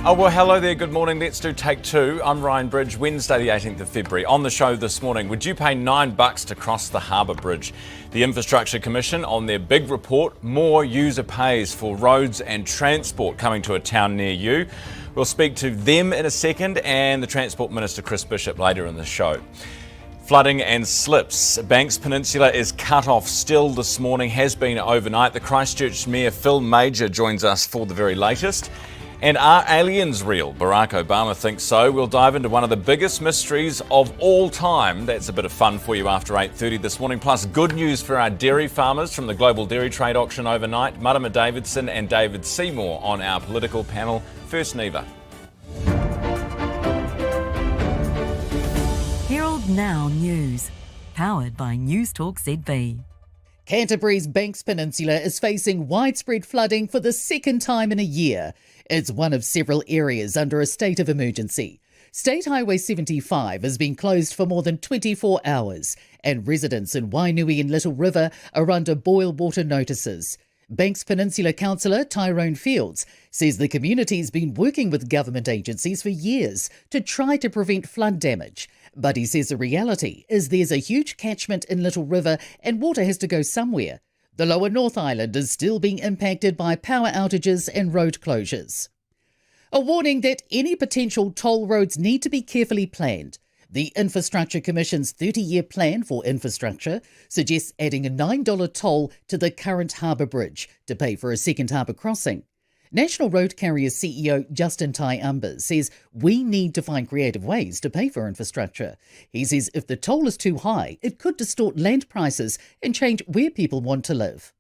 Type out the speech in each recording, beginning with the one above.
Oh, well, hello there. Good morning. Let's do take two. I'm Ryan Bridge, Wednesday the 18th of February. On the show this morning, would you pay $9 to cross the Harbour Bridge? The Infrastructure Commission on their big report, more user pays for roads and transport coming to a town near you. We'll speak to them in a second, and the Transport Minister Chris Bishop later in the show. Flooding and slips. Banks Peninsula is cut off still this morning, has been overnight. The Christchurch Mayor Phil Major joins us for the very latest. And are aliens real? Barack Obama thinks so. We'll dive into one of the biggest mysteries of all time. That's a bit of fun for you after 8:30 this morning. Plus good news for our dairy farmers from the Global Dairy Trade Auction overnight. Marama Davidson and David Seymour on our political panel. First, Neva. Herald Now News, powered by Newstalk ZB. Canterbury's Banks Peninsula is facing widespread flooding for the second time in a year. It's one of several areas under a state of emergency. State Highway 75 has been closed for more than 24 hours, and residents in Wainui and Little River are under boil water notices. Banks Peninsula Councillor Tyrone Fields says the community's been working with government agencies for years to try to prevent flood damage. But he says the reality is there's a huge catchment in Little River and water has to go somewhere. The lower North Island is still being impacted by power outages and road closures. A warning that any potential toll roads need to be carefully planned. The Infrastructure Commission's 30-year plan for infrastructure suggests adding a $9 toll to the current harbour bridge to pay for a second harbour crossing. National Road Carriers CEO Justin Umbers says we need to find creative ways to pay for infrastructure. He says if the toll is too high, it could distort land prices and change where people want to live.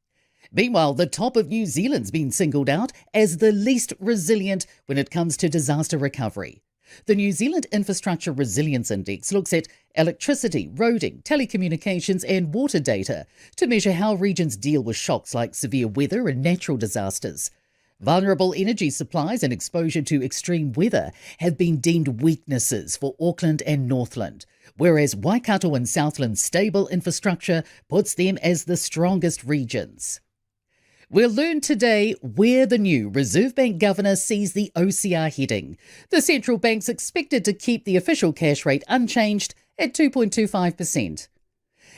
Meanwhile, the top of New Zealand's been singled out as the least resilient when it comes to disaster recovery. The New Zealand Infrastructure Resilience Index looks at electricity, roading, telecommunications and water data to measure how regions deal with shocks like severe weather and natural disasters. Vulnerable energy supplies and exposure to extreme weather have been deemed weaknesses for Auckland and Northland, whereas Waikato and Southland's stable infrastructure puts them as the strongest regions. We'll learn today where the new Reserve Bank Governor sees the OCR heading. The central bank's expected to keep the official cash rate unchanged at 2.25%.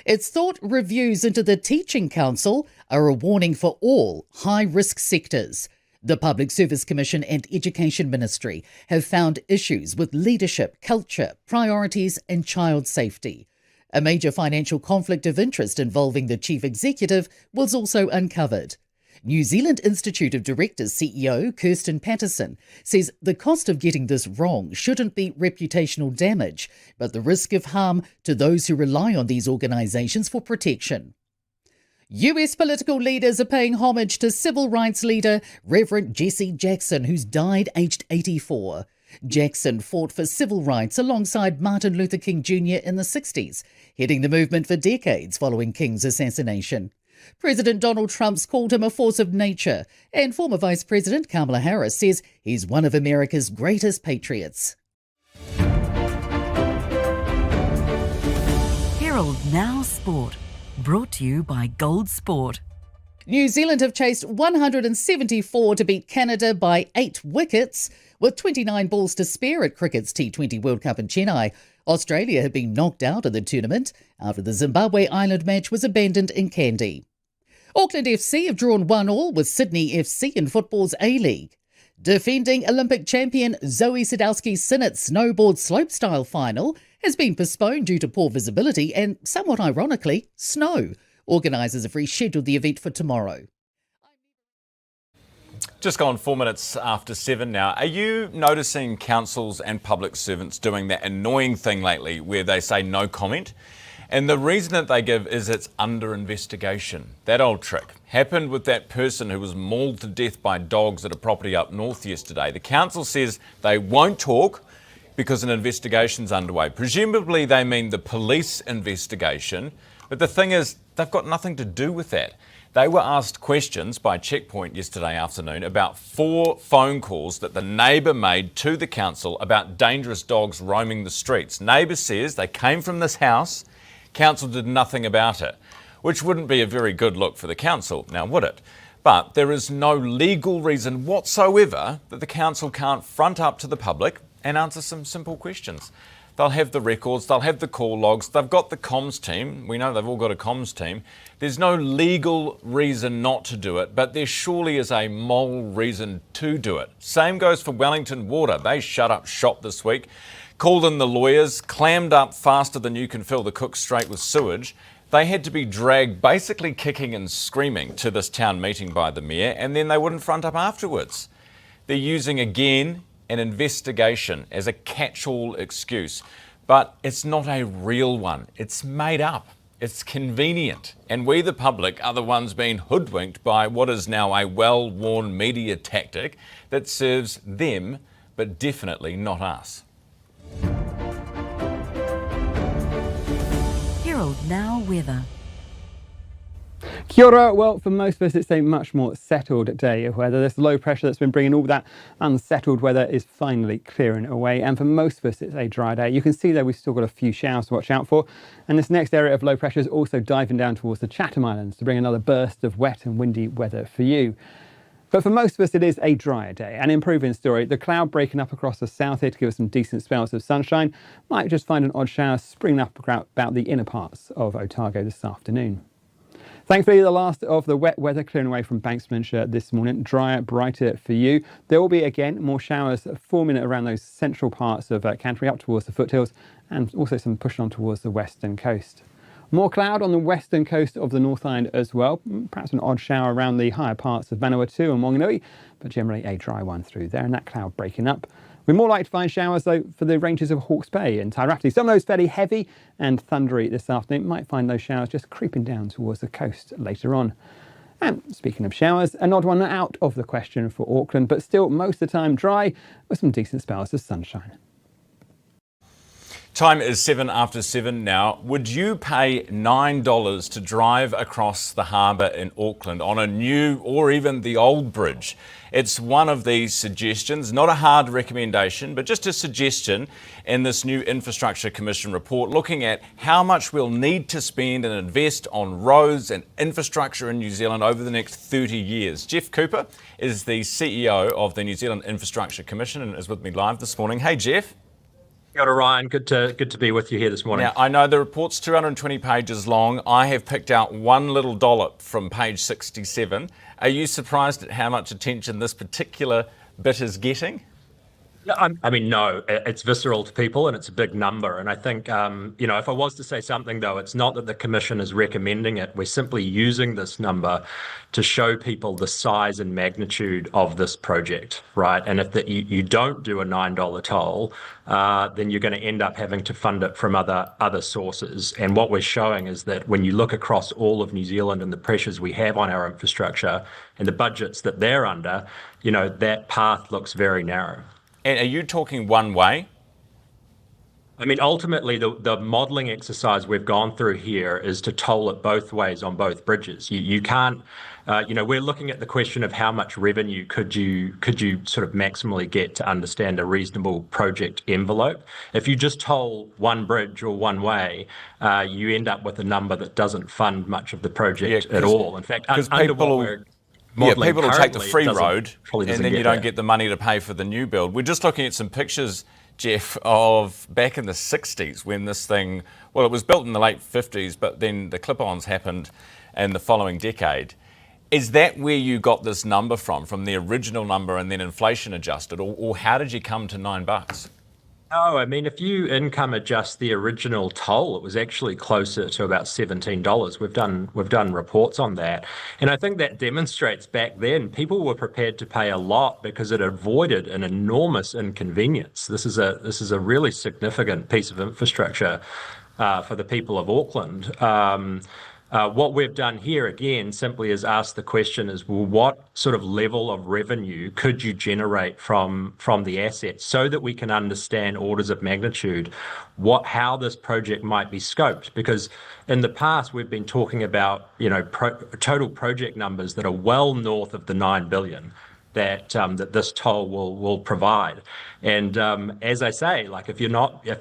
It's thought reviews into the Teaching Council are a warning for all high-risk sectors. The Public Service Commission and Education Ministry have found issues with leadership, culture, priorities and child safety. A major financial conflict of interest involving the Chief Executive was also uncovered. New Zealand Institute of Directors CEO Kirsten Patterson says the cost of getting this wrong shouldn't be reputational damage, but the risk of harm to those who rely on these organisations for protection. US political leaders are paying homage to civil rights leader Reverend Jesse Jackson, who's died aged 84. Jackson fought for civil rights alongside Martin Luther King Jr. in the 60s, heading the movement for decades following King's assassination. President Donald Trump's called him a force of nature, and former Vice President Kamala Harris says he's one of America's greatest patriots. Herald Now Sport, brought to you by Gold Sport. New Zealand have chased 174 to beat Canada by 8 wickets, with 29 balls to spare at cricket's T20 World Cup in Chennai. Australia have been knocked out of the tournament after the Zimbabwe Island match was abandoned in Kandy. Auckland FC have drawn 1-1 with Sydney FC in football's A-League. Defending Olympic champion Zoe Sadowski-Sinnott's snowboard slopestyle final has been postponed due to poor visibility and, somewhat ironically, snow. Organisers have rescheduled the event for tomorrow. Just gone 4 minutes after 7 now. Are you noticing councils and public servants doing that annoying thing lately where they say no comment? And the reason that they give is it's under investigation. That old trick happened with that person who was mauled to death by dogs at a property up north yesterday. The council says they won't talk because an investigation's underway. Presumably they mean the police investigation, but the thing is they've got nothing to do with that. They were asked questions by Checkpoint yesterday afternoon about 4 phone calls that the neighbour made to the council about dangerous dogs roaming the streets. Neighbour says they came from this house, council did nothing about it, which wouldn't be a very good look for the council, now would it? But there is no legal reason whatsoever that the council can't front up to the public and answer some simple questions. They'll have the records, they'll have the call logs, they've got the comms team. We know they've all got a comms team. There's no legal reason not to do it, but there surely is a moral reason to do it. Same goes for Wellington Water. They shut up shop this week, called in the lawyers, clammed up faster than you can fill the cook straight with sewage. They had to be dragged basically kicking and screaming to this town meeting by the mayor, and then they wouldn't front up afterwards. They're using again an investigation as a catch-all excuse, but it's not a real one. It's made up. It's convenient. And we, the public, are the ones being hoodwinked by what is now a well-worn media tactic that serves them, but definitely not us. Herald Now weather. Kia ora. Well, for most of us, it's a much more settled day of weather. This low pressure that's been bringing all that unsettled weather is finally clearing away. And for most of us, it's a dry day. You can see there we've still got a few showers to watch out for. And this next area of low pressure is also diving down towards the Chatham Islands to bring another burst of wet and windy weather for you. But for most of us, it is a drier day. An improving story. The cloud breaking up across the south here to give us some decent spells of sunshine. Might just find an odd shower springing up about the inner parts of Otago this afternoon. Thankfully, the last of the wet weather clearing away from Banks Peninsula this morning. Drier, brighter for you. There will be, again, more showers forming around those central parts of Canterbury up towards the foothills, and also some pushing on towards the western coast. More cloud on the western coast of the North Island as well. Perhaps an odd shower around the higher parts of Manawatu and Wanganui, but generally a dry one through there, and that cloud breaking up. We're more likely to find showers, though, for the ranges of Hawke's Bay and Tairati. Some of those fairly heavy and thundery this afternoon. Might find those showers just creeping down towards the coast later on. And speaking of showers, an odd one out of the question for Auckland, but still most of the time dry with some decent spells of sunshine. Time is 7 after 7 now. Would you pay $9 to drive across the harbour in Auckland on a new or even the old bridge? It's one of these suggestions, not a hard recommendation, but just a suggestion in this new Infrastructure Commission report looking at how much we'll need to spend and invest on roads and infrastructure in New Zealand over the next 30 years. Jeff Cooper is the CEO of the New Zealand Infrastructure Commission and is with me live this morning. Hey, Jeff. Kia ora, Ryan. Good to be with you here this morning. Now, I know the report's 220 pages long. I have picked out one little dollop from page 67. Are you surprised at how much attention this particular bit is getting? I mean, no, it's visceral to people and it's a big number. And I think, if I was to say something, though, it's not that the Commission is recommending it. We're simply using this number to show people the size and magnitude of this project, right? And if you don't do a $9 toll, then you're going to end up having to fund it from other sources. And what we're showing is that when you look across all of New Zealand and the pressures we have on our infrastructure and the budgets that they're under, that path looks very narrow. And are you talking one way? I mean, ultimately, the modelling exercise we've gone through here is to toll it both ways on both bridges. You can't, we're looking at the question of how much revenue could you sort of maximally get to understand a reasonable project envelope. If you just toll one bridge or one way, you end up with a number that doesn't fund much of the project at all. In fact, under what we're people will take the free road and then you don't there. get the money to pay for the new build. We're just looking at some pictures, Jeff, of back in the 60s when this thing, well, it was built in the late 50s, but then the clip-ons happened in the following decade. Is that where you got this number from the original number and then inflation adjusted, or how did you come to $9? No, I mean, if you income adjust the original toll, it was actually closer to about $17. We've done reports on that. And I think that demonstrates back then people were prepared to pay a lot because it avoided an enormous inconvenience. This is a really significant piece of infrastructure for the people of Auckland. What we've done here, again, simply is ask the question is, well, what sort of level of revenue could you generate from the assets so that we can understand orders of magnitude, how this project might be scoped? Because in the past, we've been talking about, total project numbers that are well north of the $9 billion. that this toll will provide. And as I say, like if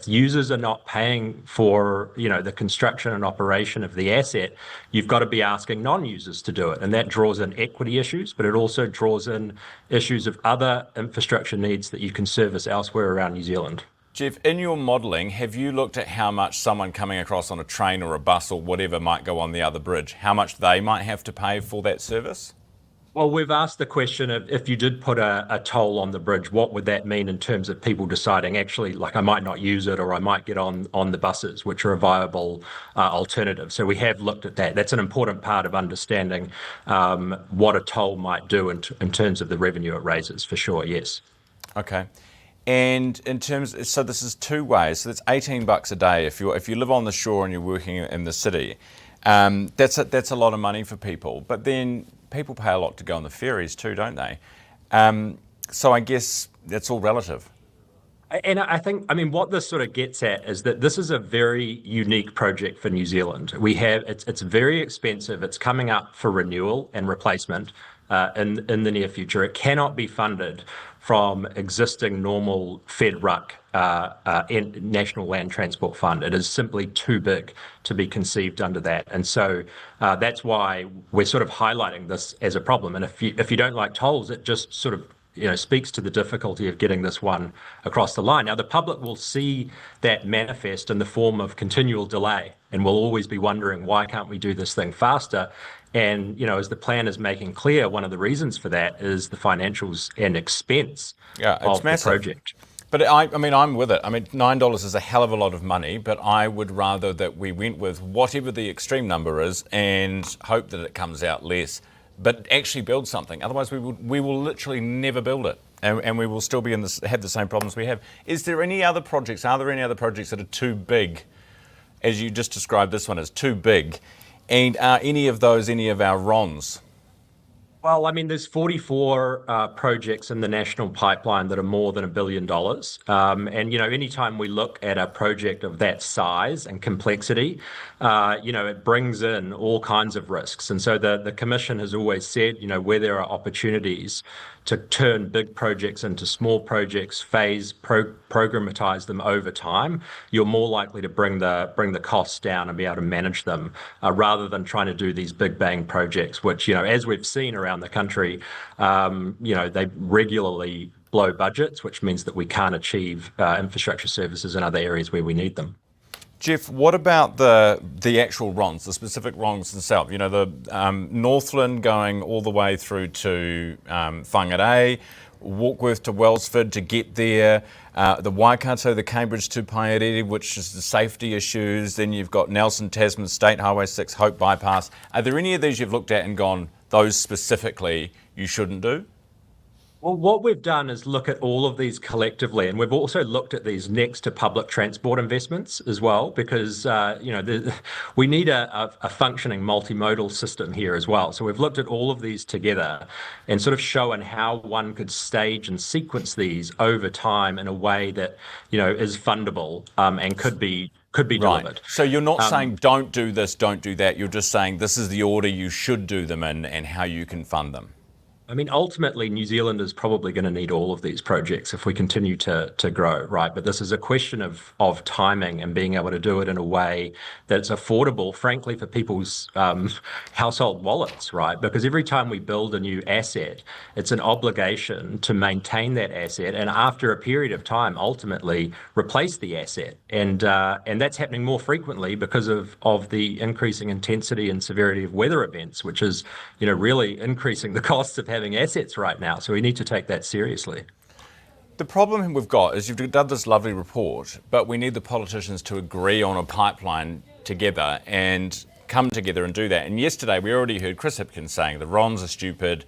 users are not paying for the construction and operation of the asset, you've got to be asking non-users to do it, and that draws in equity issues, but it also draws in issues of other infrastructure needs that you can service elsewhere around New Zealand. Jeff, in your modelling, have you looked at how much someone coming across on a train or a bus or whatever might go on the other bridge, how much they might have to pay for that service? Well, we've asked the question of if you did put a toll on the bridge, what would that mean in terms of people deciding actually, like I might not use it or I might get on the buses, which are a viable alternative. So we have looked at that. That's an important part of understanding what a toll might do in terms of the revenue it raises, for sure, yes. Okay. And in terms, so this is two ways. So that's $18 a day if you live on the shore and you're working in the city. That's a lot of money for people. But then people pay a lot to go on the ferries too, don't they? So I guess that's all relative. And I think, what this sort of gets at is that this is a very unique project for New Zealand. It's very expensive. It's coming up for renewal and replacement in the near future. It cannot be funded from existing normal FedRUC National Land Transport Fund. It is simply too big to be conceived under that. And so that's why we're sort of highlighting this as a problem. And if you don't like tolls, it just sort of speaks to the difficulty of getting this one across the line. Now, the public will see that manifest in the form of continual delay, and will always be wondering, why can't we do this thing faster? And, as the plan is making clear, one of the reasons for that is the financials and expense of the project. But I'm with it. $9 is a hell of a lot of money, but I would rather that we went with whatever the extreme number is and hope that it comes out less, but actually build something. Otherwise, we will literally never build it, and we will still be have the same problems we have. Is there any other projects? Are there any other projects that are too big, as you just described this one as too big? And are any of those any of our RONs? Well, there's 44 projects in the national pipeline that are more than $1 billion. And, anytime we look at a project of that size and complexity, it brings in all kinds of risks. And so the Commission has always said, where there are opportunities to turn big projects into small projects, programmatize them over time, you're more likely to bring the costs down and be able to manage them, rather than trying to do these big bang projects, which, as we've seen around the country, they regularly blow budgets, which means that we can't achieve infrastructure services in other areas where we need them. Jeff, what about the actual RONs, the specific RONs themselves? The Northland going all the way through to Whangarei, Warkworth to Wellsford to get there, the Waikato, the Cambridge to Paerere, which is the safety issues. Then you've got Nelson Tasman, State Highway 6, Hope Bypass. Are there any of these you've looked at and gone, those specifically you shouldn't do? Well, what we've done is look at all of these collectively, and we've also looked at these next to public transport investments as well, because we need a functioning multimodal system here as well. So we've looked at all of these together and sort of shown how one could stage and sequence these over time in a way that is fundable and could be delivered. Right. So you're not saying don't do this, don't do that. You're just saying this is the order you should do them in and how you can fund them. Ultimately, New Zealand is probably going to need all of these projects if we continue to grow, right? But this is a question of timing and being able to do it in a way that's affordable, frankly, for people's household wallets, right? Because every time we build a new asset, it's an obligation to maintain that asset, and after a period of time, ultimately replace the asset. And that's happening more frequently because of the increasing intensity and severity of weather events, which is, really increasing the costs of having assets right now. So we need to take that seriously. The problem we've got is you've done this lovely report, but we need the politicians to agree on a pipeline together and come together and do that. And yesterday we already heard Chris Hipkins saying the RONs are stupid.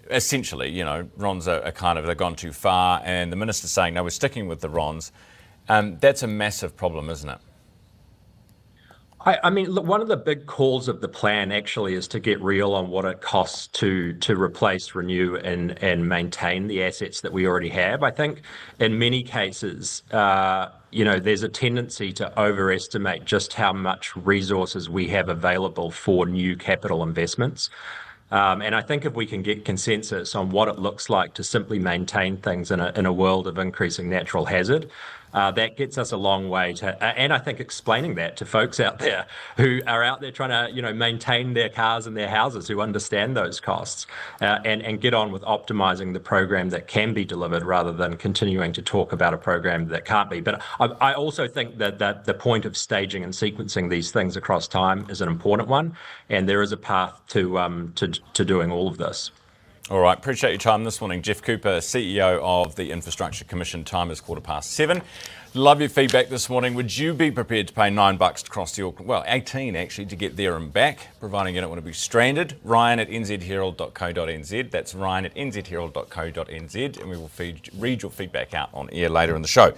Essentially, RONs are they've gone too far, and the minister's saying, no, we're sticking with the RONs. That's a massive problem, isn't it? Look, one of the big calls of the plan actually is to get real on what it costs to replace, renew, and maintain the assets that we already have. I think in many cases, there's a tendency to overestimate just how much resources we have available for new capital investments. And I think if we can get consensus on what it looks like to simply maintain things in a world of increasing natural hazard, that gets us a long way and I think explaining that to folks out there who are out there trying to, maintain their cars and their houses, who understand those costs, and get on with optimizing the program that can be delivered rather than continuing to talk about a program that can't be. But I also think that the point of staging and sequencing these things across time is an important one, and there is a path to doing all of this. All right, appreciate your time this morning. Jeff Cooper, CEO of the Infrastructure Commission. Time is 7:15. Love your feedback this morning. Would you be prepared to pay $9 to cross the Auckland, 18 actually, to get there and back, providing you don't want to be stranded? Ryan at nzherald.co.nz. That's Ryan at nzherald.co.nz, and we will read your feedback out on air later in the show.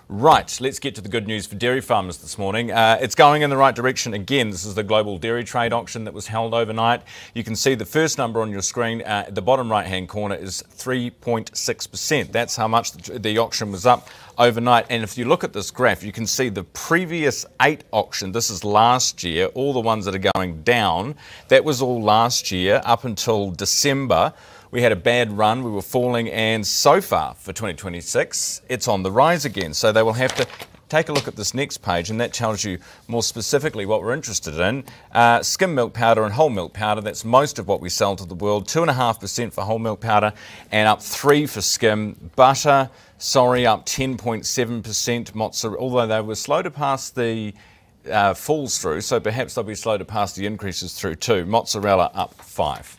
Right, let's get to the good news for dairy farmers this morning. It's going in the right direction again. This is the global dairy trade auction that was held overnight. You can see the first number on your screen at the bottom right-hand corner is 3.6%. That's how much the auction was up overnight. And if you look at this graph, you can see the previous 8 auctions. This is last year. All the ones that are going down, that was all last year up until December. We had a bad run, we were falling, and so far for 2026, it's on the rise again. So they will have to take a look at this next page, and that tells you more specifically what we're interested in. Skim milk powder and whole milk powder, that's most of what we sell to the world. 2.5% for whole milk powder and up 3% for skim. Butter, up 10.7%. Mozzarella, although they were slow to pass the falls through, so perhaps they'll be slow to pass the increases through too. Mozzarella up 5%.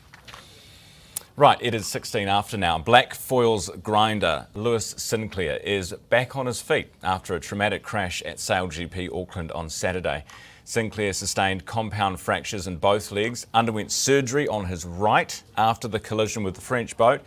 Right, it is 16 after now. Black foils grinder Lewis Sinclair is back on his feet after a traumatic crash at SailGP Auckland on Saturday. Sinclair sustained compound fractures in both legs, underwent surgery on his right after the collision with the French boat,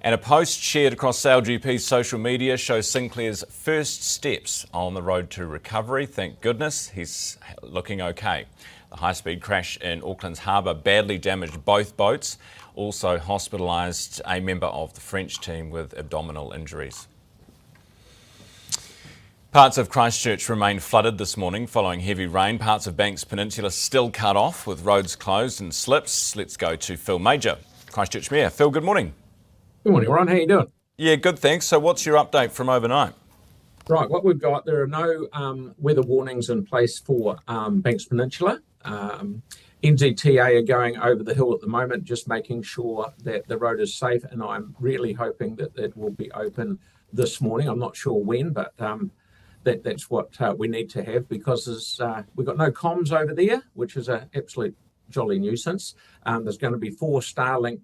and a post shared across SailGP's social media shows Sinclair's first steps on the road to recovery. Thank goodness he's looking okay. The high-speed crash in Auckland's harbour badly damaged both boats, also hospitalised a member of the French team with abdominal injuries. Parts of Christchurch remain flooded this morning following heavy rain. Parts of Banks Peninsula still cut off with roads closed and slips. Let's go to Phil Major, Christchurch Mayor. Phil, good morning. Good morning, Ron. How you doing? Yeah, good, thanks. So what's your update from overnight? Right, what we've got, there are no weather warnings in place for Banks Peninsula. NZTA are going over the hill at the moment, just making sure that the road is safe, and I'm really hoping that it will be open this morning. I'm not sure when, but that's what we need to have, because we've got no comms over there, which is an absolute jolly nuisance. There's going to be 4 Starlink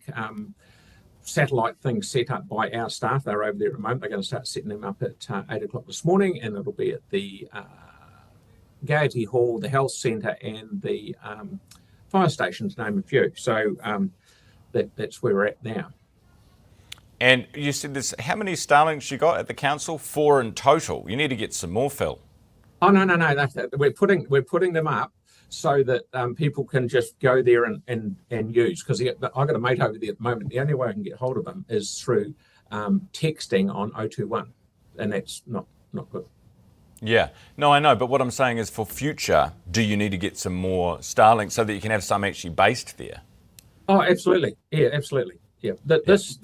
satellite things set up by our staff. They're over there at the moment. They're going to start setting them up at 8 o'clock this morning, and it'll be at the Gaiety Hall, the health centre, and the fire station, to name a few. So that's where we're at now. And you said this, how many Starlinks you got at the council? 4 in total. You need to get some more, Phil. Oh, no. We're putting them up so that people can just go there and use. Because I've got a mate over there at the moment. The only way I can get hold of him is through texting on 021. And that's not good. Yeah, no, I know, but what I'm saying is for future, do you need to get some more Starlinks so that you can have some actually based there? Oh, absolutely. Yeah, absolutely. Yeah. This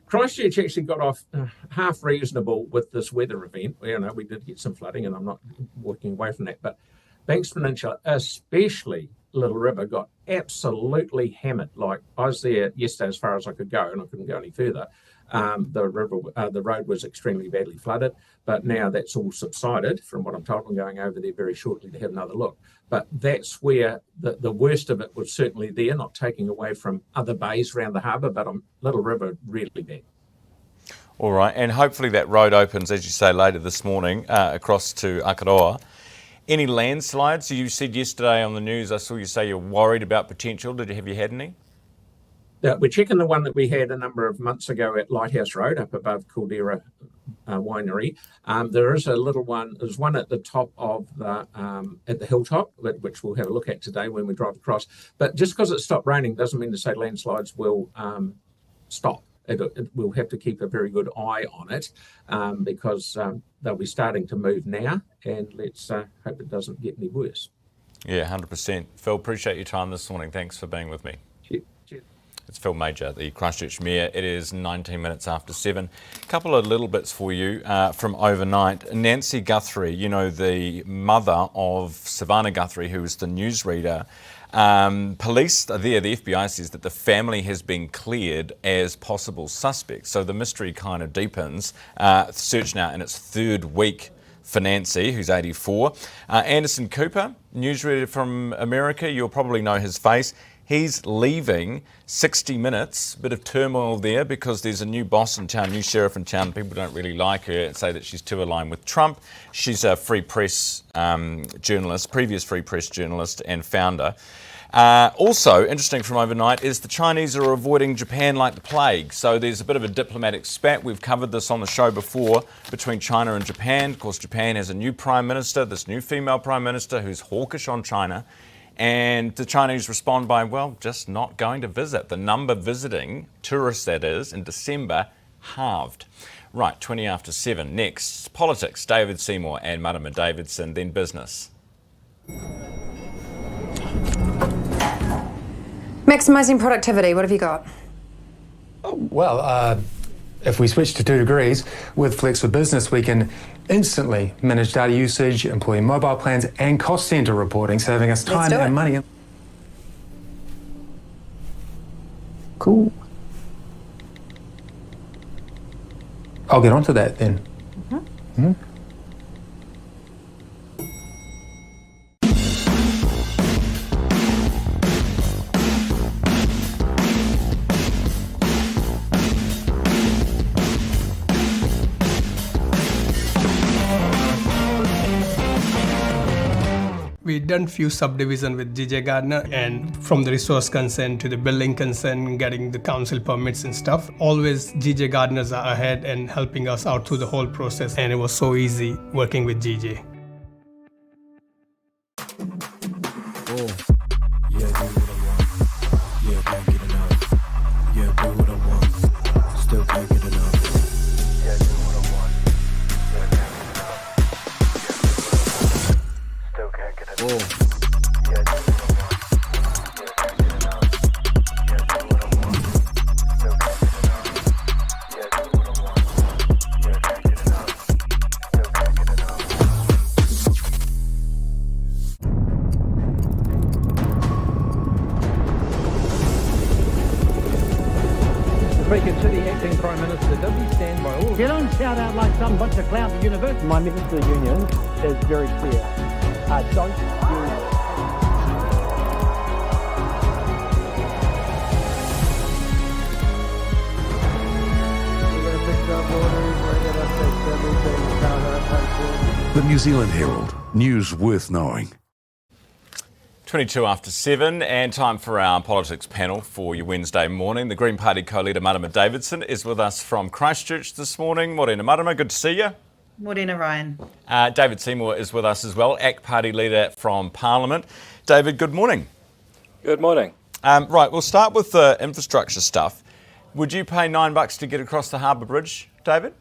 Christchurch actually got off half reasonable with this weather event. We did get some flooding, and I'm not walking away from that. But Banks Peninsula, especially Little River, got absolutely hammered. Like, I was there yesterday as far as I could go, and I couldn't go any further. The road was extremely badly flooded, but now that's all subsided. From what I'm told, I'm going over there very shortly to have another look. But that's where the worst of it was certainly there, not taking away from other bays around the harbour, but on Little River, really bad. All right, and hopefully that road opens, as you say, later this morning across to Akaroa. Any landslides? You said yesterday on the news, I saw you say you're worried about potential. Have you had any? We're checking the one that we had a number of months ago at Lighthouse Road up above Caldera Winery. There is a little one. There's one at the top of at the hilltop, which we'll have a look at today when we drive across. But just because it stopped raining doesn't mean to say landslides will stop. We'll have to keep a very good eye on it because they'll be starting to move now, and let's hope it doesn't get any worse. Yeah, 100%. Phil, appreciate your time this morning. Thanks for being with me. Cheers. It's Phil Major, the Christchurch Mayor. It is 19 minutes after 7. A couple of little bits for you from overnight. Nancy Guthrie, you know, the mother of Savannah Guthrie, who was the newsreader. Police are there. The FBI says that the family has been cleared as possible suspects. So the mystery kind of deepens. Search now in its third week for Nancy, who's 84. Anderson Cooper, newsreader from America. You'll probably know his face. He's leaving 60 Minutes. Bit of turmoil there because there's a new boss in town, new sheriff in town. People don't really like her and say that she's too aligned with Trump. She's a free press journalist, previous free press journalist and founder. Also, interesting from overnight is the Chinese are avoiding Japan like the plague. So there's a bit of a diplomatic spat. We've covered this on the show before between China and Japan. Of course, Japan has a new prime minister, this new female prime minister who's hawkish on China. And the Chinese respond by, well, just not going to visit. The number visiting, tourists that is, in December halved. Right, 20 after 7. Next, politics. David Seymour and Marama Davidson, then business. Maximising productivity, what have you got? Well, if we switch to 2 degrees, with Flex for Business, we can instantly manage data usage, employee mobile plans, and cost centre reporting, saving us time and money. Cool. I'll get onto that then. Mm-hmm. We done few subdivision with GJ Gardner, and from the resource consent to the building consent, getting the council permits and stuff, always GJ Gardners are ahead and helping us out through the whole process, and it was so easy working with GJ. Speaker to the acting Prime Minister, does he stand by all of You don't shout out like some bunch of clowns at university. My message to the union is very clear. Don't use... The New Zealand Herald, news worth knowing. 22 after 7, and time for our politics panel for your Wednesday morning. The Green Party co-leader Marama Davidson is with us from Christchurch this morning. Morena Marama, good to see you. Morena Ryan. David Seymour is with us as well, ACT Party leader from Parliament. David, good morning. Good morning. Right, we'll start with the infrastructure stuff. Would you pay $9 to get across the Harbour Bridge, David?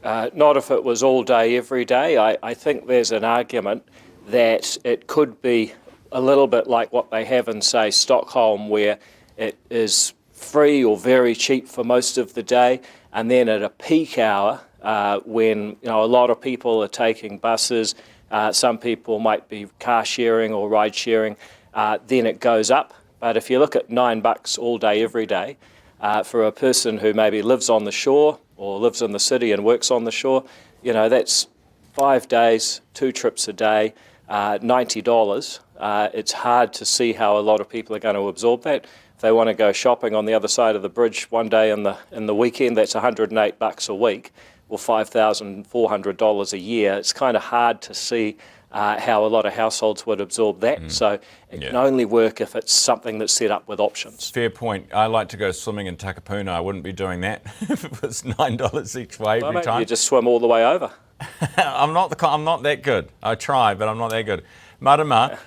Not if it was all day, every day. I think there's an argument that it could be a little bit like what they have in, say, Stockholm, where it is free or very cheap for most of the day, and then at a peak hour, when a lot of people are taking buses, some people might be car sharing or ride sharing, then it goes up. But if you look at $9 all day, every day, for a person who maybe lives on the shore or lives in the city and works on the shore, that's 5 days, 2 trips a day, $90. It's hard to see how a lot of people are going to absorb that. If they want to go shopping on the other side of the bridge one day in the weekend, that's $108 a week, or $5,400 a year. It's kind of hard to see how a lot of households would absorb that. So it can only work if it's something that's set up with options. Fair point. I like to go swimming in Takapuna. I wouldn't be doing that if it was $9 each way every time. You just swim all the way over. I'm not that good. I try, but I'm not that good. Marama,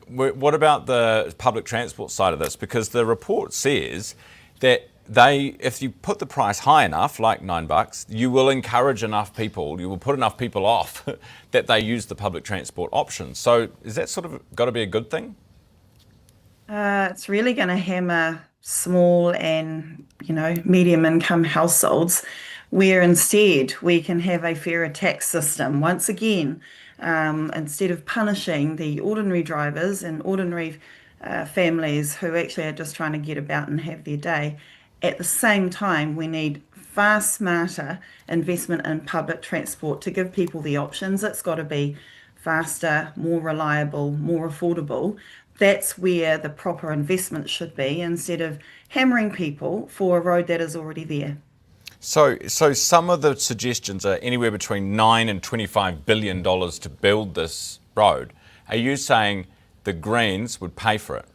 what about the public transport side of this? Because the report says that if you put the price high enough, like $9, you will encourage enough people, you will put enough people off that they use the public transport option. So is that sort of got to be a good thing? It's really going to hammer small and, medium income households, where instead we can have a fairer tax system. Once again, instead of punishing the ordinary drivers and ordinary families who actually are just trying to get about and have their day, at the same time, we need far smarter investment in public transport to give people the options. It's got to be faster, more reliable, more affordable. That's where the proper investment should be, instead of hammering people for a road that is already there. So some of the suggestions are anywhere between $9 and $25 billion to build this road. Are you saying the Greens would pay for it?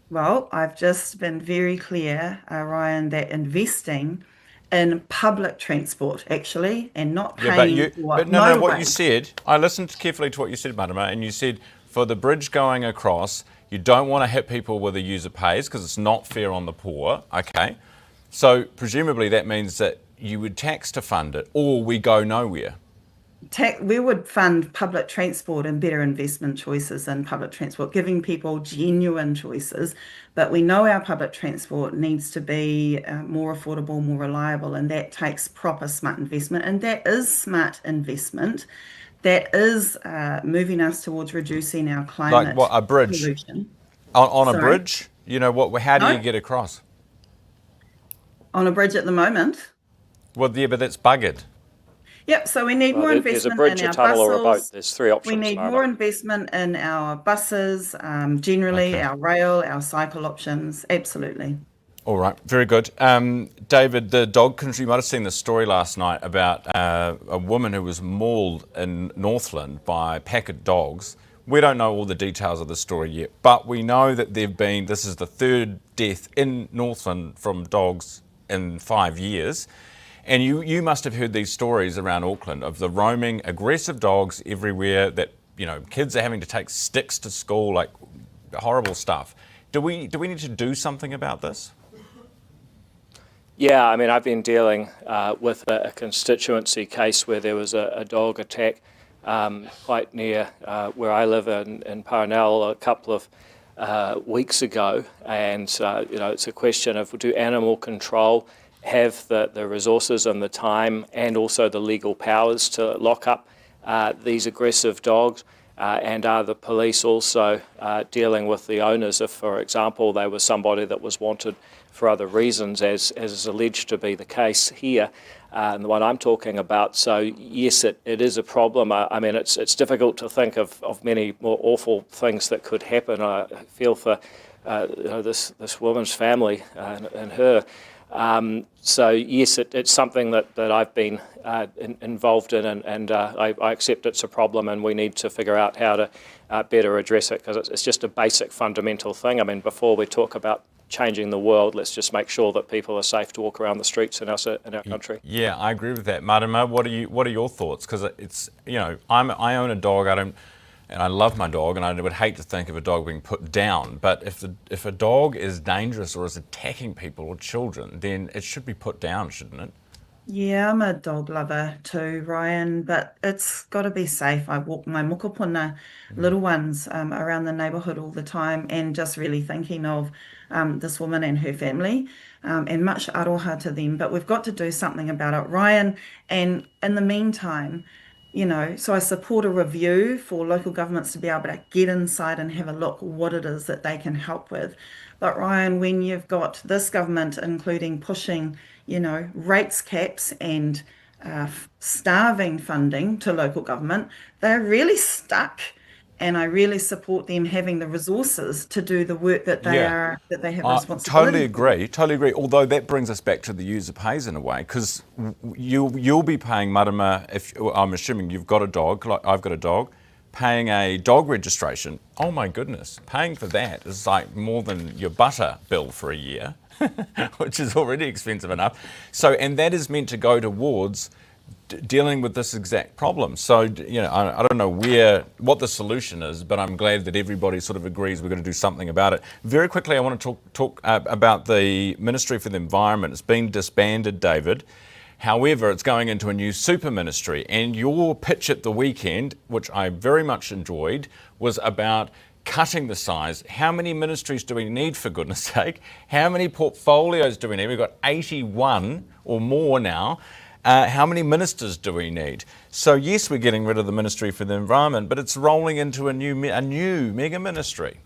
Well, I've just been very clear, Ryan, that investing in public transport, actually, and not paying for no, what you said, I listened carefully to what you said, Marama, and you said for the bridge going across, you don't want to hit people with a user pays because it's not fair on the poor, okay? So presumably that means that you would tax to fund it, or we go nowhere. We would fund public transport and better investment choices in public transport, giving people genuine choices. But we know our public transport needs to be more affordable, more reliable, and that takes proper smart investment. And that is smart investment. That is moving us towards reducing our climate like what, a bridge? Pollution. On a bridge? You know what? How do you get across? On a bridge at the moment. Well, yeah, but that's buggered. Yep, so we need more investment in our buses. There's a bridge, a tunnel or a boat. There's three options. We need more investment in our buses, generally, our rail, our cycle options, absolutely. All right, very good. David, the dog country, you might have seen the story last night about a woman who was mauled in Northland by a pack of dogs. We don't know all the details of the story yet, but we know that this is the third death in Northland from dogs in 5 years. And you must have heard these stories around Auckland of the roaming, aggressive dogs everywhere that, kids are having to take sticks to school, like horrible stuff. Do we need to do something about this? Yeah, I mean, I've been dealing with a constituency case where there was a dog attack quite near where I live in Parnell a couple of weeks ago. And, it's a question of, do animal control have the resources and the time and also the legal powers to lock up these aggressive dogs? And are the police also dealing with the owners if, for example, there was somebody that was wanted for other reasons, as is alleged to be the case here, and the one I'm talking about? So yes, it is a problem. I mean, it's difficult to think of many more awful things that could happen. I feel for this woman's family and her. So yes, it's something that I've been involved in, and I accept it's a problem, and we need to figure out how to better address it, because it's just a basic fundamental thing. I mean, before we talk about changing the world, let's just make sure that people are safe to walk around the streets in our country. Yeah, I agree with that, Marama. What are your thoughts? Because it's I own a dog. And I love my dog, and I would hate to think of a dog being put down. But if a dog is dangerous or is attacking people or children, then it should be put down, shouldn't it? Yeah, I'm a dog lover too, Ryan, but it's got to be safe. I walk my mokopuna little ones around the neighbourhood all the time, and just really thinking of this woman and her family, and much aroha to them. But we've got to do something about it, Ryan. And in the meantime, so I support a review for local governments to be able to get inside and have a look what it is that they can help with. But Ryan, when you've got this government including pushing, rates caps and starving funding to local government, they're really stuck. And I really support them having the resources to do the work that they have responsibility. Totally agree. Although that brings us back to the user pays in a way, because you'll be paying, Marama, if I'm assuming you've got a dog, like I've got a dog, paying a dog registration. Oh my goodness, paying for that is like more than your butter bill for a year, which is already expensive enough. So, and that is meant to go towards dealing with this exact problem. So, I don't know what the solution is, but I'm glad that everybody sort of agrees we're going to do something about it. Very quickly, I want to talk about the Ministry for the Environment. It's been disbanded, David. However, it's going into a new super ministry. And your pitch at the weekend, which I very much enjoyed, was about cutting the size. How many ministries do we need, for goodness sake? How many portfolios do we need? We've got 81 or more now. How many ministers do we need? So yes, we're getting rid of the Ministry for the Environment, but it's rolling into a new mega ministry.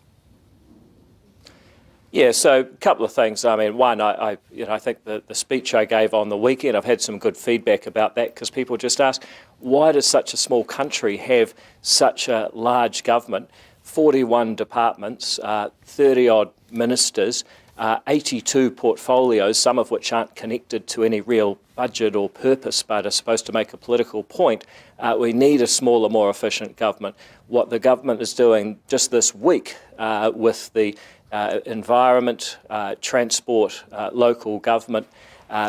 Yeah, so a couple of things. I mean, one, I think the speech I gave on the weekend, I've had some good feedback about that because people just ask, why does such a small country have such a large government, 41 departments, 30-odd ministers, 82 portfolios, some of which aren't connected to any real budget or purpose but are supposed to make a political point. We need a smaller, more efficient government. What the government is doing just this week with the environment, transport, local government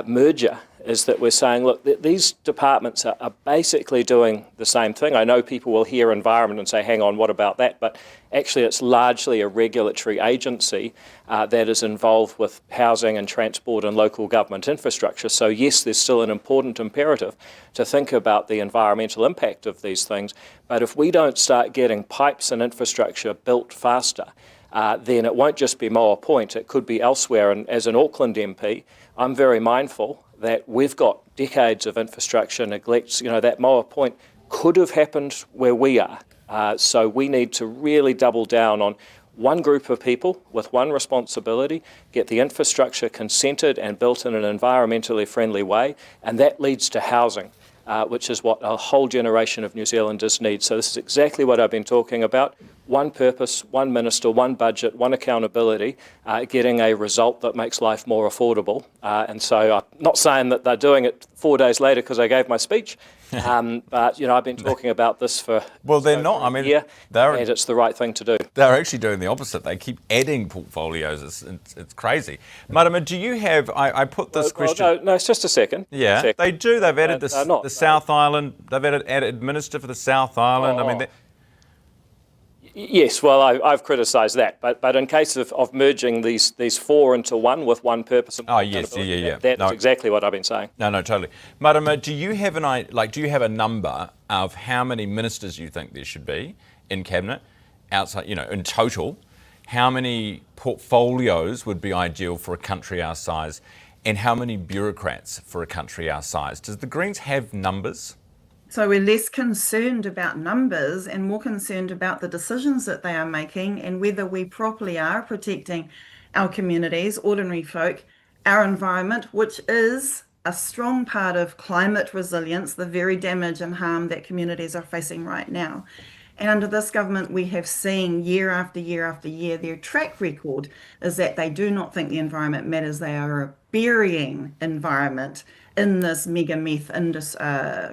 merger is that we're saying, look, these departments are basically doing the same thing. I know people will hear environment and say, hang on, what about that? But actually it's largely a regulatory agency that is involved with housing and transport and local government infrastructure. So yes, there's still an important imperative to think about the environmental impact of these things. But if we don't start getting pipes and infrastructure built faster, then it won't just be Moa Point, it could be elsewhere. And as an Auckland MP, I'm very mindful that we've got decades of infrastructure neglect. You know, that Moa Point could have happened where we are. So we need to really double down on one group of people with one responsibility, get the infrastructure consented and built in an environmentally friendly way, and that leads to housing. Which is what a whole generation of New Zealanders need. So this is exactly what I've been talking about. One purpose, one minister, one budget, one accountability, getting a result that makes life more affordable. And so I'm not saying that they're doing it 4 days later because I gave my speech, but I've been talking about this for they're not. I mean, and it's the right thing to do. They're actually doing the opposite. They keep adding portfolios. It's crazy. Marama, do you have? I put this question. No, it's just a second. Yeah, they do. They've added the South Island. They've added minister for the South Island. I mean. Yes, well, I've criticised that, but in case of merging these four into one with one purpose. That's exactly what I've been saying. No, totally. Marama, do you have a number of how many ministers you think there should be in cabinet, outside, in total? How many portfolios would be ideal for a country our size, and how many bureaucrats for a country our size? Does the Greens have numbers? So we're less concerned about numbers and more concerned about the decisions that they are making and whether we properly are protecting our communities, ordinary folk, our environment, which is a strong part of climate resilience, the very damage and harm that communities are facing right now. And under this government, we have seen year after year after year, their track record is that they do not think the environment matters. They are burying environment in this mega meth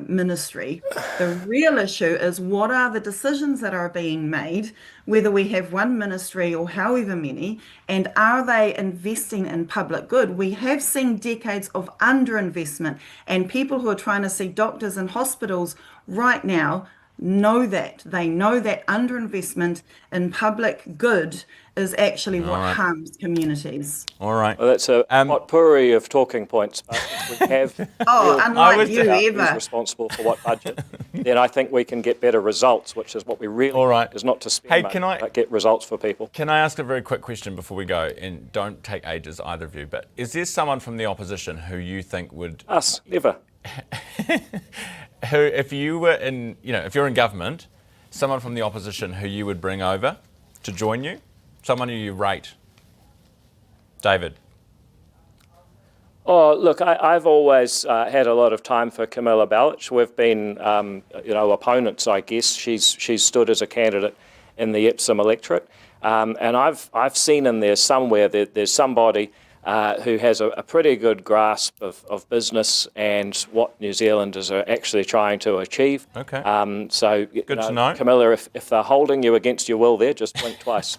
ministry. The real issue is what are the decisions that are being made, whether we have one ministry or however many, and are they investing in public good? We have seen decades of underinvestment, and people who are trying to see doctors in hospitals right now know that. They know that underinvestment in public good is actually what harms communities. All right. Well, that's a potpourri of talking points. But if we have unlike you ever responsible for what budget, then I think we can get better results, which is what we really is not to spend money, but get results for people. Can I ask a very quick question before we go? And don't take ages, either of you, but is there someone from the opposition who you think would... Us, never. Who, if you were in, if you're in government, someone from the opposition who you would bring over to join you? Someone who you rate? David? Oh, look, I've always had a lot of time for Camilla Ballich. We've been, opponents, I guess. She's stood as a candidate in the Epsom electorate. And I've seen in there somewhere that there's somebody who has a pretty good grasp of business and what New Zealanders are actually trying to achieve. Okay. So, good to know. Camilla, if they're holding you against your will there, just blink twice.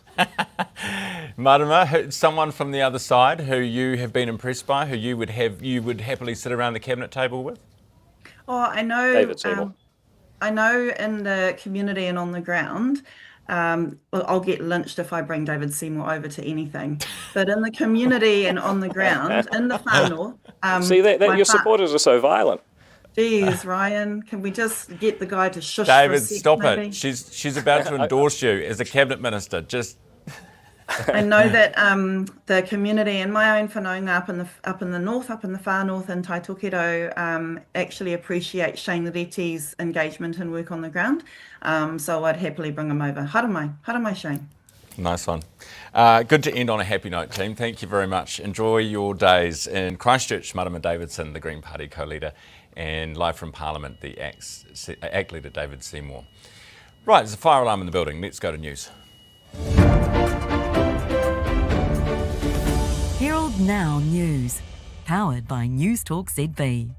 Marama, someone from the other side who you have been impressed by, who you would happily sit around the cabinet table with? Oh, I know. David Seymour. I know in the community and on the ground. I'll get lynched if I bring David Seymour over to anything. But in the community and on the ground, in the whānau... See, that your supporters are so violent. Geez, Ryan, can we just get the guy to shush David, for a sec, stop maybe? it. She's about to endorse you as a cabinet minister. Just I know that the community in my own whanaunga up in the north, up in the far north in Taitokerau, actually appreciate Shane Retti's engagement and work on the ground. So I'd happily bring him over. Haramai Shane. nice one. Good to end on a happy note, team. Thank you very much. Enjoy your days in Christchurch. Marama Davidson, the Green Party co-leader, and live from Parliament, the ACT leader David Seymour. Right, there's a fire alarm in the building. Let's go to news. Herald Now News, powered by News Talk ZB.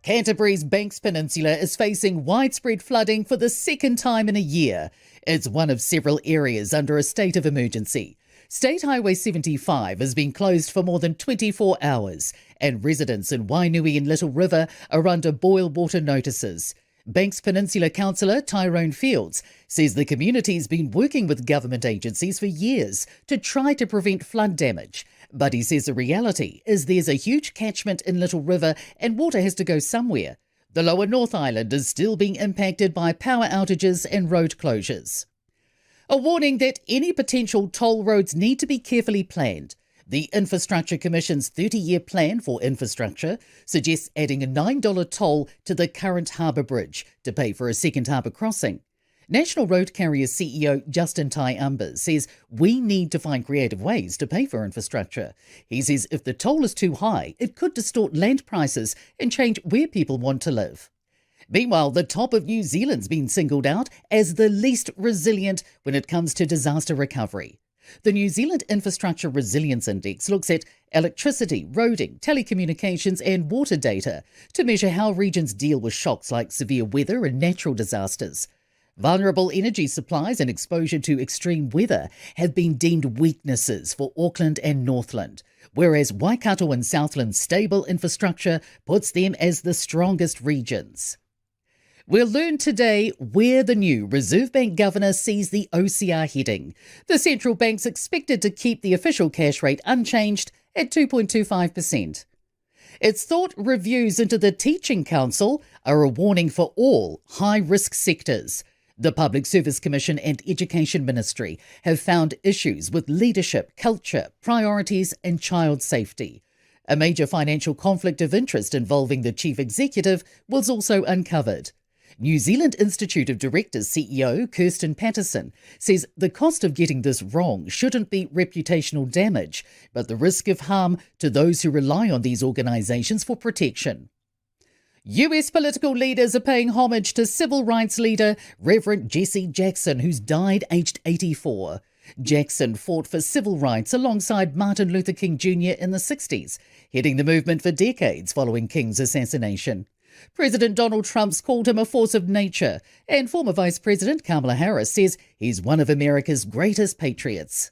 Canterbury's Banks Peninsula is facing widespread flooding for the second time in a year. It's one of several areas under a state of emergency. State Highway 75 has been closed for more than 24 hours, and residents in Wainui and Little River are under boil water notices. Banks Peninsula Councillor Tyrone Fields says the community's been working with government agencies for years to try to prevent flood damage. But he says the reality is there's a huge catchment in Little River and water has to go somewhere. The lower North Island is still being impacted by power outages and road closures. A warning that any potential toll roads need to be carefully planned. The Infrastructure Commission's 30-year plan for infrastructure suggests adding a $9 toll to the current harbour bridge to pay for a second harbour crossing. National Road Carriers CEO Justin Umbers says we need to find creative ways to pay for infrastructure. He says if the toll is too high, it could distort land prices and change where people want to live. Meanwhile, the top of New Zealand's been singled out as the least resilient when it comes to disaster recovery. The New Zealand Infrastructure Resilience Index looks at electricity, roading, telecommunications and water data to measure how regions deal with shocks like severe weather and natural disasters. Vulnerable energy supplies and exposure to extreme weather have been deemed weaknesses for Auckland and Northland, whereas Waikato and Southland's stable infrastructure puts them as the strongest regions. We'll learn today where the new Reserve Bank Governor sees the OCR heading. The central bank's expected to keep the official cash rate unchanged at 2.25%. It's thought reviews into the Teaching Council are a warning for all high-risk sectors. The Public Service Commission and Education Ministry have found issues with leadership, culture, priorities and child safety. A major financial conflict of interest involving the Chief Executive was also uncovered. New Zealand Institute of Directors CEO Kirsten Patterson says the cost of getting this wrong shouldn't be reputational damage, but the risk of harm to those who rely on these organisations for protection. US political leaders are paying homage to civil rights leader Reverend Jesse Jackson, who's died aged 84. Jackson fought for civil rights alongside Martin Luther King Jr. in the 60s, heading the movement for decades following King's assassination. President Donald Trump's called him a force of nature, and former Vice President Kamala Harris says he's one of America's greatest patriots.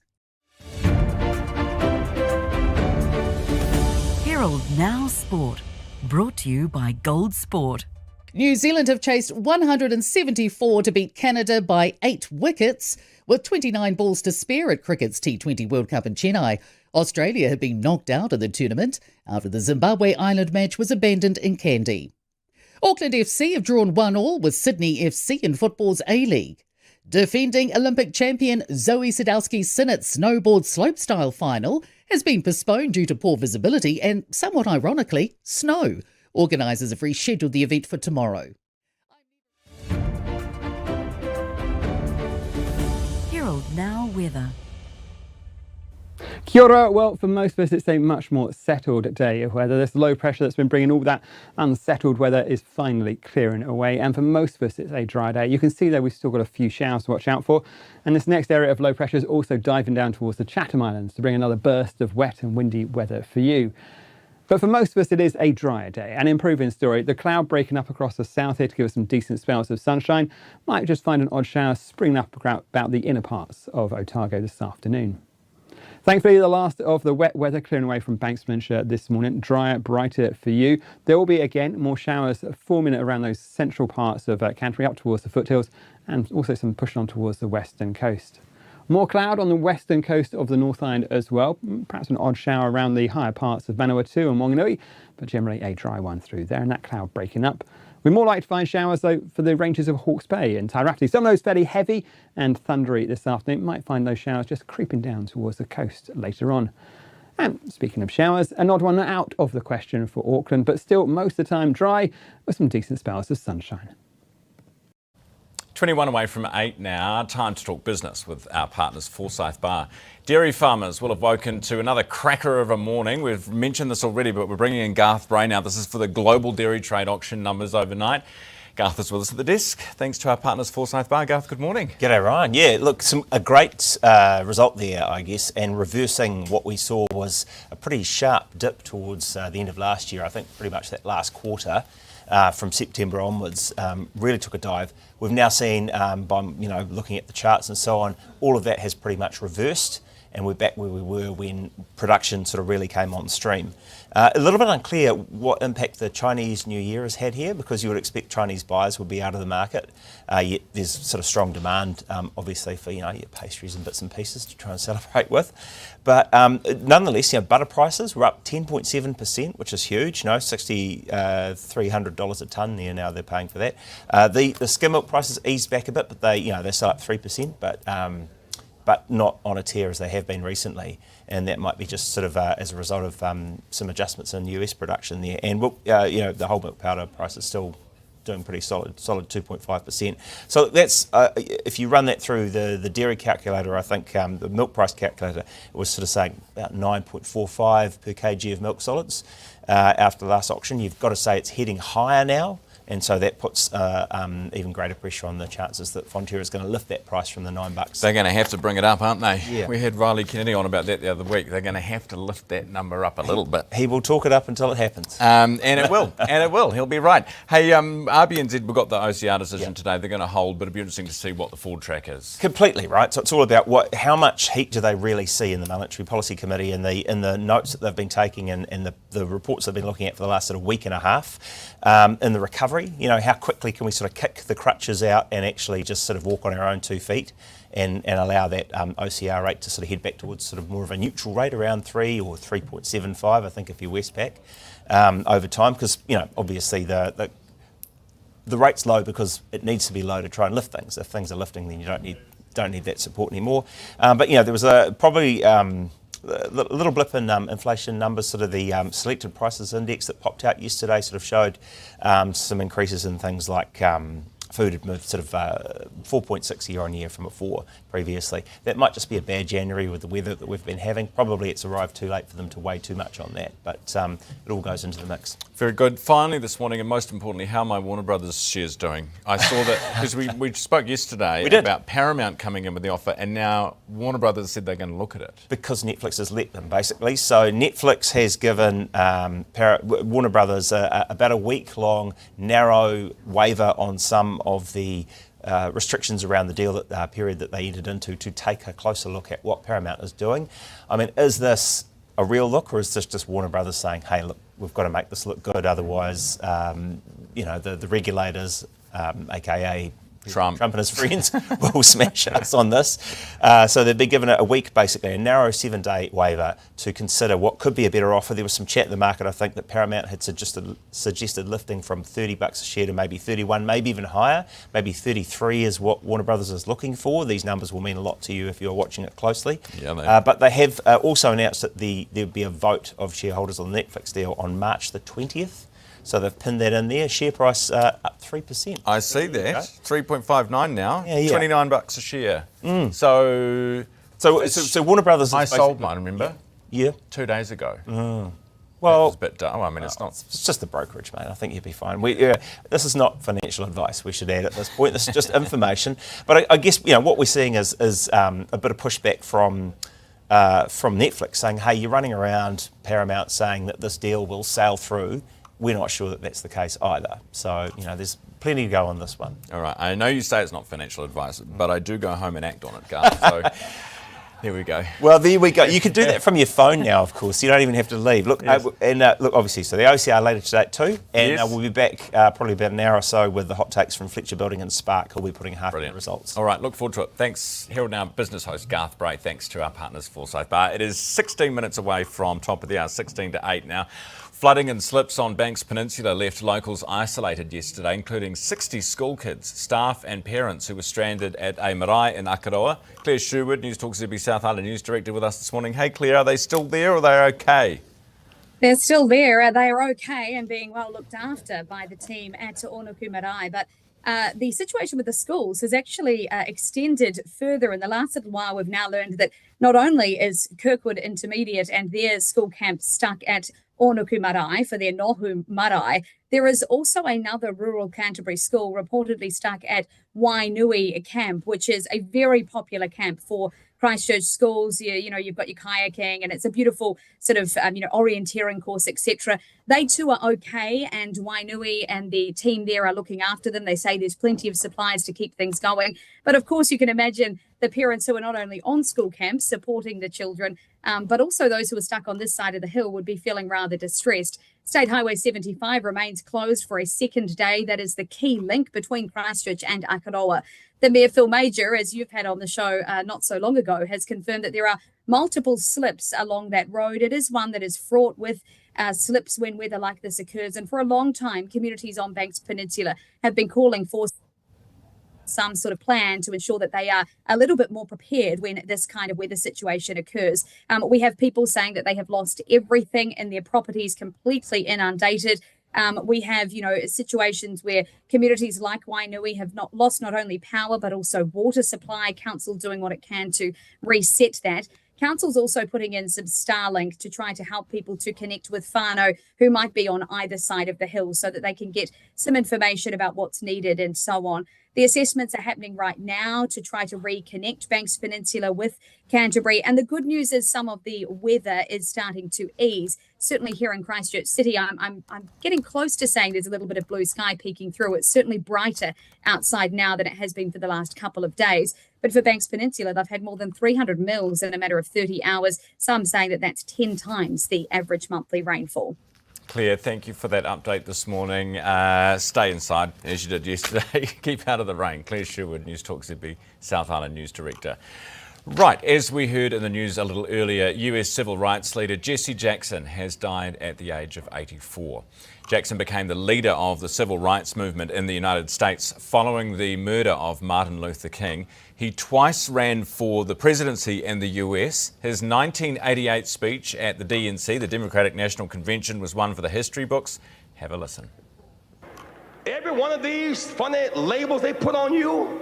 Herald Now Sport, brought to you by Gold Sport. New Zealand have chased 174 to beat Canada by 8 wickets, with 29 balls to spare at cricket's T20 World Cup in Chennai. Australia had been knocked out of the tournament after the Zimbabwe Island match was abandoned in Kandy. Auckland FC have drawn 1-1 with Sydney FC in football's A-League. Defending Olympic champion Zoe Sadowski-Sinnott's snowboard slopestyle final has been postponed due to poor visibility and, somewhat ironically, snow. Organisers have rescheduled the event for tomorrow. Herald Now Weather. Kia ora. Well, for most of us, it's a much more settled day of weather. This low pressure that's been bringing all that unsettled weather is finally clearing away. And for most of us, it's a dry day. You can see there we've still got a few showers to watch out for. And this next area of low pressure is also diving down towards the Chatham Islands to bring another burst of wet and windy weather for you. But for most of us, it is a drier day. An improving story. The cloud breaking up across the south here to give us some decent spells of sunshine. Might just find an odd shower springing up about the inner parts of Otago this afternoon. Thankfully, the last of the wet weather clearing away from Banks Peninsula this morning. Drier, brighter for you. There will be, again, more showers forming around those central parts of Canterbury up towards the foothills and also some pushing on towards the western coast. More cloud on the western coast of the North Island as well. Perhaps an odd shower around the higher parts of Vanuatu and Wanganui, but generally a dry one through there, and that cloud breaking up. We're more likely to find showers, though, for the ranges of Hawke's Bay and Tairati. Some of those fairly heavy and thundery this afternoon. Might find those showers just creeping down towards the coast later on. And speaking of showers, an odd one out of the question for Auckland, but still most of the time dry with some decent spells of sunshine. 21 away from 8 now. Time to talk business with our partners Forsyth Bar. Dairy farmers will have woken to another cracker of a morning. We've mentioned this already, but we're bringing in Garth Bray now. This is for the global dairy trade auction numbers overnight. Garth is with us at the desk. Thanks to our partners Forsyth Bar. Garth, good morning. G'day, Ryan. Yeah, look, a great result there, I guess, and reversing what we saw was a pretty sharp dip towards the end of last year. I think pretty much that last quarter. From September onwards, really took a dive. We've now seen, by looking at the charts and so on, all of that has pretty much reversed, and we're back where we were when production sort of really came on stream. A little bit unclear what impact the Chinese New Year has had here, because you would expect Chinese buyers would be out of the market. Yet there's sort of strong demand, obviously, for your pastries and bits and pieces to try and celebrate with. But nonetheless, butter prices were up 10.7%, which is huge. $6,300 a tonne there now. They're paying for that. The skim milk prices eased back a bit, but they're still up 3%, but not on a tear as they have been recently. And that might be just sort of as a result of some adjustments in US production there. And the whole milk powder price is still doing pretty solid 2.5%. So that's if you run that through the dairy calculator, I think the milk price calculator was sort of saying about 9.45 per kg of milk solids after the last auction. You've got to say it's heading higher now. And so that puts even greater pressure on the chances that Fonterra is going to lift that price from the $9. They're going to have to bring it up, aren't they? Yeah. We had Riley Kennedy on about that the other week. They're going to have to lift that number up a little bit. He will talk it up until it happens. And it will. And it will. He'll be right. Hey, RBNZ, we've got the OCR decision today. They're going to hold, but it'll be interesting to see what the full track is. Completely, right? So it's all about how much heat do they really see in the Monetary Policy Committee and in the notes that they've been taking and the reports they've been looking at for the last sort of week and a half in the recovery. How quickly can we sort of kick the crutches out and actually just sort of walk on our own 2 feet and allow that OCR rate to sort of head back towards sort of more of a neutral rate around 3 or 3.75, I think, if you're Westpac, over time, because obviously the rate's low because it needs to be low to try and lift things. If things are lifting, then you don't need that support anymore. But there was probably a little blip in inflation numbers. Sort of the selected prices index that popped out yesterday sort of showed some increases in things like food had moved sort of 4.6 year on year from a 4 previously. That might just be a bad January with the weather that we've been having. Probably it's arrived too late for them to weigh too much on that, but it all goes into the mix. Very good. Finally this morning, and most importantly, how are my Warner Brothers shares doing? I saw that because we spoke yesterday about Paramount coming in with the offer, and now Warner Brothers said they're going to look at it. Because Netflix has let them, basically. So Netflix has given Warner Brothers about a week-long narrow waiver on some of the restrictions around the deal period that they entered into to take a closer look at what Paramount is doing. I mean, is this a real look, or is this just Warner Brothers saying, hey, look, we've got to make this look good, otherwise, the regulators, aka Trump and his friends, will smash us on this. So they've been given a week, basically, a narrow 7-day waiver to consider what could be a better offer. There was some chat in the market, I think, that Paramount had suggested lifting from $30 a share to maybe 31, maybe even higher. Maybe 33 is what Warner Brothers is looking for. These numbers will mean a lot to you if you're watching it closely. Yeah, but they have also announced that there'll be a vote of shareholders on the Netflix deal on March the 20th. So they've pinned that in there. Share price up 3%. I see that. 3.59 now. Yeah. $29 a share. So Warner Brothers. I sold mine. Remember? Yeah. 2 days ago. Well, it's a bit dull. I mean, it's not. It's just the brokerage, mate. I think you'll be fine. This is not financial advice. We should add at this point. This is just information. But I guess what we're seeing is a bit of pushback from Netflix saying, "Hey, you're running around Paramount saying that this deal will sail through." We're not sure that that's the case either. So, there's plenty to go on this one. All right. I know you say it's not financial advice, but I do go home and act on it, Garth. So There we go. Well, there we go. You can do that from your phone now, of course. You don't even have to leave. Look, Yes. look, obviously, so the OCR later today at 2, and Yes. we'll be back probably about an hour or so with the hot takes from Fletcher Building and Spark, who'll be putting half of the results. All right, look forward to it. Thanks, Herald Now business host Garth Bray. Thanks to our partners, Forsyth Bar. It is 16 minutes away from top of the hour, 16 to 8 now. Flooding and slips on Banks Peninsula left locals isolated yesterday, including 60 school kids, staff and parents who were stranded at a marae in Akaroa. Claire Sherwood, News Talk ZB South Island News Director, with us this morning. Hey Claire, are they still there or are they okay? They're still there. They are okay and being well looked after by the team at Onuku Marae. But the situation with the schools has actually extended further. In the last little while, we've now learned that not only is Kirkwood Intermediate and their school camp stuck at Onuku Marae for their Nohu Marae, there is also another rural Canterbury school reportedly stuck at Wainui Camp, which is a very popular camp for Christchurch schools. You know, you've got your kayaking and it's a beautiful sort of, orienteering course, etc. They too are okay, and Wainui and the team there are looking after them. They say there's plenty of supplies to keep things going. But of course, you can imagine the parents who are not only on school camps supporting the children, but also those who are stuck on this side of the hill would be feeling rather distressed. State Highway 75 remains closed for a second day. That is the key link between Christchurch and Akaroa. The Mayor, Phil Major, as you've had on the show not so long ago, has confirmed that there are multiple slips along that road. It is one that is fraught with slips when weather like this occurs. And for a long time, communities on Banks Peninsula have been calling for some sort of plan to ensure that they are a little bit more prepared when this kind of weather situation occurs. We have people saying that they have lost everything in their properties, completely inundated. We have, situations where communities like Wainui have lost not only power, but also water supply. Council doing what it can to reset that. Council's also putting in some Starlink to try to help people to connect with whānau who might be on either side of the hill so that they can get some information about what's needed and so on. The assessments are happening right now to try to reconnect Banks Peninsula with Canterbury. And the good news is some of the weather is starting to ease. Certainly here in Christchurch City, I'm getting close to saying there's a little bit of blue sky peeking through. It's certainly brighter outside now than it has been for the last couple of days. But for Banks Peninsula, they've had more than 300 mils in a matter of 30 hours. Some saying that that's 10 times the average monthly rainfall. Claire, thank you for that update this morning. Stay inside, as you did yesterday. Keep out of the rain. Claire Sherwood, News Talk ZB South Island News Director. Right, as we heard in the news a little earlier, US civil rights leader Jesse Jackson has died at the age of 84. Jackson became the leader of the civil rights movement in the United States following the murder of Martin Luther King. He twice ran for the presidency in the US. His 1988 speech at the DNC, the Democratic National Convention, was one for the history books. Have a listen. Every one of these funny labels they put on you,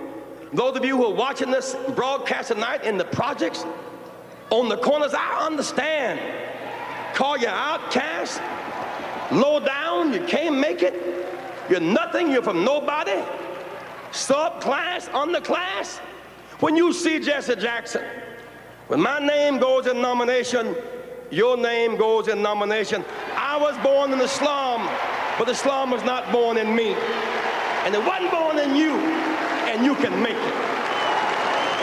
those of you who are watching this broadcast tonight in the projects, on the corners, I understand. Call you outcast, low down, you can't make it, you're nothing, you're from nobody, subclass, underclass. When you see Jesse Jackson, when my name goes in nomination, your name goes in nomination. I was born in the slum, but the slum was not born in me. And it wasn't born in you, and you can make it.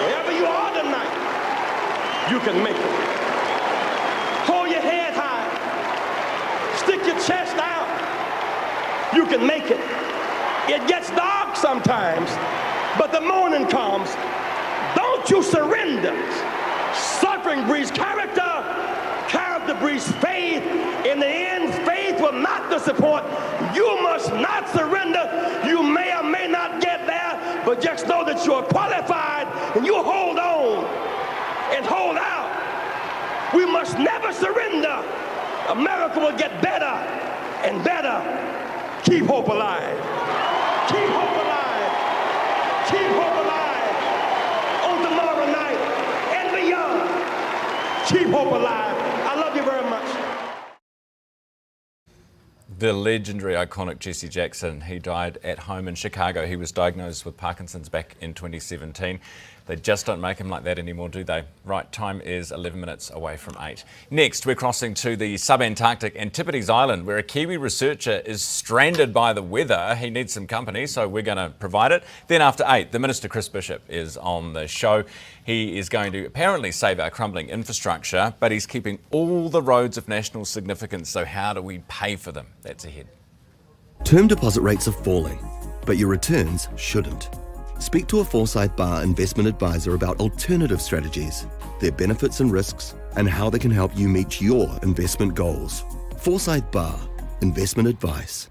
Wherever you are tonight, you can make it. Hold your head high. Stick your chest out. You can make it. It gets dark sometimes, but the morning comes. Don't you surrender. Suffering breeds character. Character breeds faith. In the end, faith will not disappoint. You must not surrender. You may or may not get there, but just know that you're qualified and you hold on and hold out. We must never surrender. America will get better and better. Keep hope alive. Keep hope alive. Keep hope alive. On tomorrow night and beyond. Keep hope alive. I love you very much. The legendary, iconic Jesse Jackson. He died at home in Chicago. He was diagnosed with Parkinson's back in 2017. They just don't make them like that anymore, do they? Right, time is 11 minutes away from 8. Next, we're crossing to the subantarctic Antipodes Island, where a Kiwi researcher is stranded by the weather. He needs some company, so we're going to provide it. Then after 8, the Minister Chris Bishop is on the show. He is going to apparently save our crumbling infrastructure, but he's keeping all the roads of national significance, so how do we pay for them? That's ahead. Term deposit rates are falling, but your returns shouldn't. Speak to a Forsyth Barr investment advisor about alternative strategies, their benefits and risks, and how they can help you meet your investment goals. Forsyth Barr, investment advice.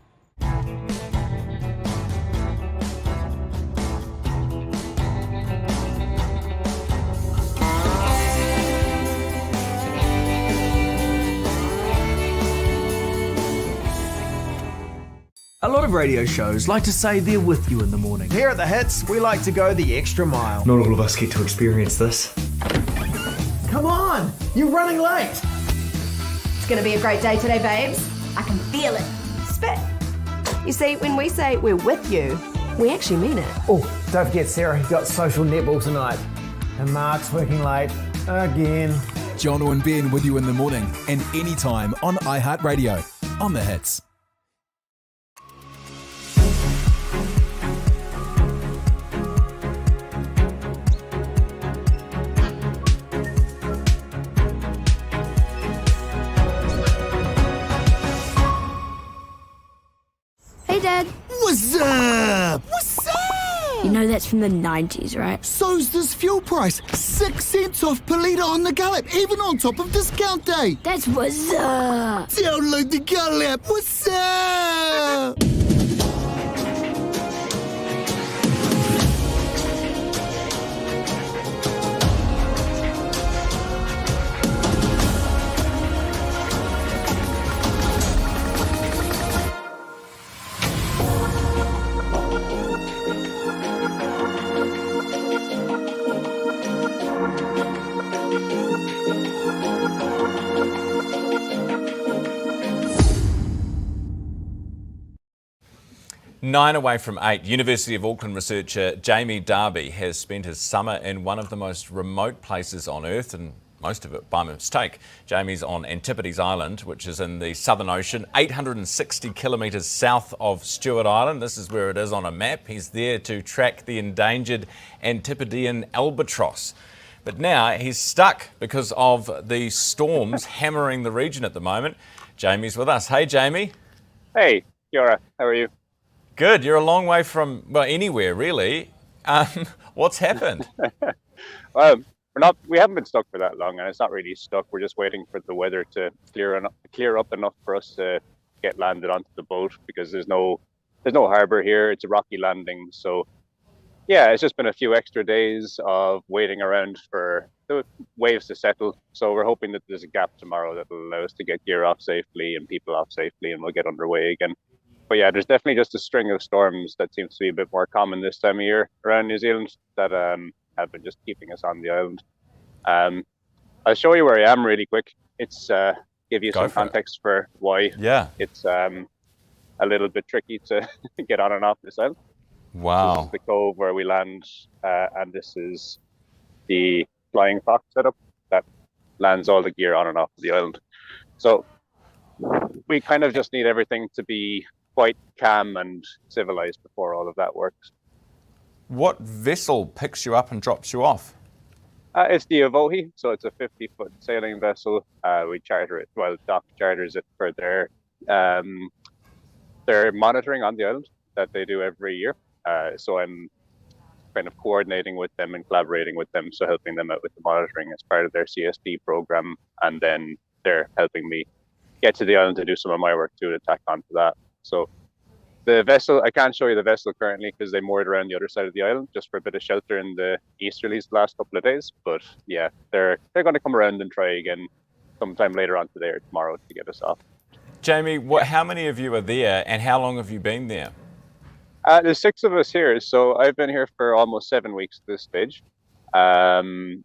A lot of radio shows like to say they're with you in the morning. Here at The Hits, we like to go the extra mile. Not all of us get to experience this. Come on, you're running late. It's going to be a great day today, babes. I can feel it. Spit. You see, when we say we're with you, we actually mean it. Oh, don't forget Sarah, got social netball tonight. And Mark's working late again. Jono and Ben with you in the morning and anytime on iHeartRadio. On The Hits. Hey, Dad. What's up? What's up? You know that's from the 90s, right? So's this fuel price. 6 cents off per litre on the Gallop, even on top of discount day. That's what's up. Download the Gallop. What's up? Nine away from 8, University of Auckland researcher Jamie Darby has spent his summer in one of the most remote places on Earth, and most of it by mistake. Jamie's on Antipodes Island, which is in the Southern Ocean, 860 kilometres south of Stewart Island. This is where it is on a map. He's there to track the endangered Antipodean albatross. But now he's stuck because of the storms hammering the region at the moment. Jamie's with us. Hey, Jamie. Hey, Kiora. How are you? Good. You're a long way from, well, anywhere, really. What's happened? We haven't been stuck for that long, and it's not really stuck. We're just waiting for the weather to clear up enough for us to get landed onto the boat, because there's no harbour here. It's a rocky landing. So, yeah, it's just been a few extra days of waiting around for the waves to settle. So we're hoping that there's a gap tomorrow that will allow us to get gear off safely and people off safely, and we'll get underway again. But yeah, there's definitely just a string of storms that seems to be a bit more common this time of year around New Zealand that have been just keeping us on the island. I'll show you where I am really quick. It's give you some context for why it's a little bit tricky to get on and off this island. Wow. This is the cove where we land, and this is the flying fox setup that lands all the gear on and off the island. So we kind of just need everything to be quite calm and civilized before all of that works. What vessel picks you up and drops you off? It's the Avohi, so it's a 50-foot sailing vessel. We charter it, well, Dock charters it for their monitoring on the island that they do every year. So I'm kind of coordinating with them and collaborating with them, so helping them out with the monitoring as part of their CSD program, and then they're helping me get to the island to do some of my work too, to tack onto that. So the vessel, I can't show you the vessel currently because they moored around the other side of the island just for a bit of shelter in the easterlies the last couple of days. But yeah, they're going to come around and try again sometime later on today or tomorrow to get us off. Jamie, how many of you are there, and how long have you been there? There's 6 of us here, so I've been here for almost 7 weeks at this stage. And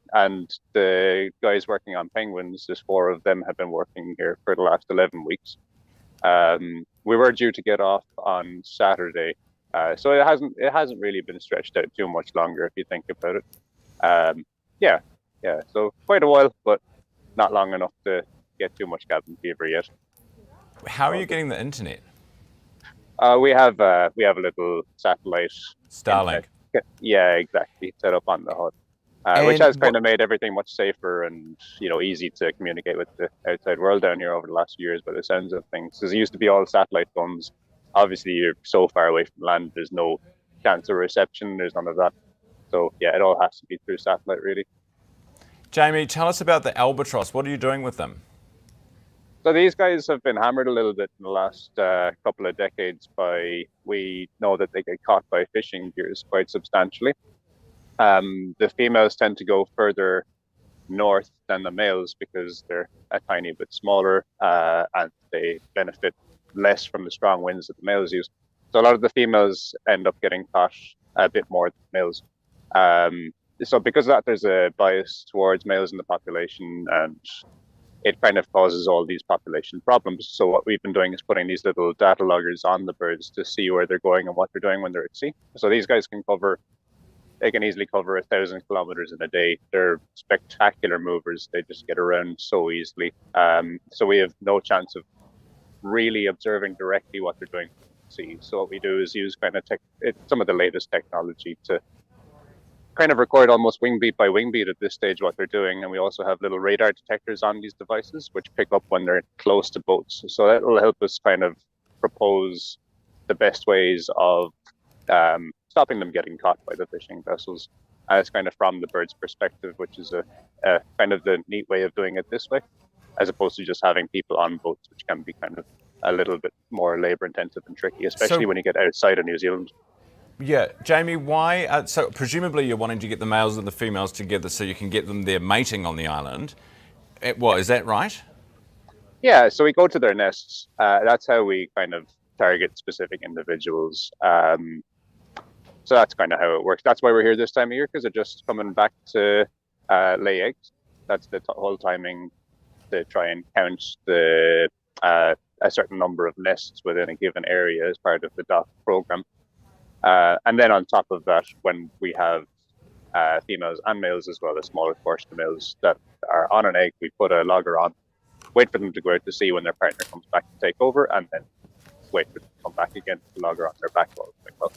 the guys working on penguins, there's 4 of them have been working here for the last 11 weeks. We were due to get off on Saturday, so it hasn't really been stretched out too much longer if you think about it. So quite a while, but not long enough to get too much cabin fever yet. How are you getting the internet? We have a little satellite Starlink. Yeah, exactly. Set up on the hut, which has kind of made everything much safer and easy to communicate with the outside world down here over the last few years. By the sounds of things, because it used to be all satellite phones. Obviously, you're so far away from land. There's no chance of reception. There's none of that. So yeah, it all has to be through satellite, really. Jamie, tell us about the albatross. What are you doing with them? So these guys have been hammered a little bit in the last couple of decades we know that they get caught by fishing gears quite substantially. The females tend to go further north than the males because they're a tiny bit smaller and they benefit less from the strong winds that the males use. So a lot of the females end up getting caught a bit more than males. So because of that, there's a bias towards males in the population, and it kind of causes all these population problems. So what we've been doing is putting these little data loggers on the birds to see where they're going and what they're doing when they're at sea. So these guys can easily cover 1,000 kilometers in a day. They're spectacular movers. They just get around so easily. So we have no chance of really observing directly what they're doing at sea. So what we do is use some of the latest technology to kind of record almost wing beat by wing beat at this stage what they're doing. And we also have little radar detectors on these devices which pick up when they're close to boats. So that will help us kind of propose the best ways of stopping them getting caught by the fishing vessels. It's kind of from the bird's perspective, which is a kind of the neat way of doing it this way, as opposed to just having people on boats, which can be kind of a little bit more labor intensive and tricky, especially when you get outside of New Zealand. Yeah, Jamie, why? So presumably you're wanting to get the males and the females together so you can get them there mating on the island. Is that right? Yeah, so we go to their nests. That's how we kind of target specific individuals. So that's kind of how it works. That's why we're here this time of year, because they're just coming back to lay eggs. That's the whole timing to try and count a certain number of nests within a given area as part of the DOC program. And then on top of that, when we have females and males as well, a smaller portion of males that are on an egg, we put a logger on, wait for them to go out to sea when their partner comes back to take over, and then wait for them to come back again, the logger on their back. Well.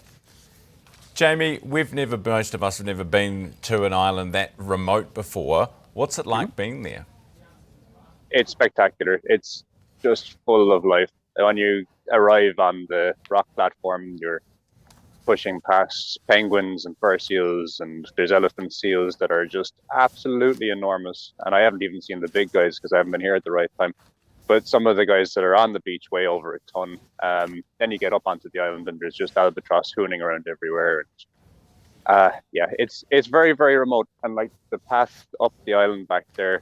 Jamie, most of us have never been to an island that remote before. What's it like being there? It's spectacular. It's just full of life. When you arrive on the rock platform, you're pushing past penguins and fur seals, and there's elephant seals that are just absolutely enormous. And I haven't even seen the big guys because I haven't been here at the right time. But some of the guys that are on the beach weigh over a ton. Then you get up onto the island and there's just albatross hooning around everywhere. And, it's very, very remote. And like the path up the island back there,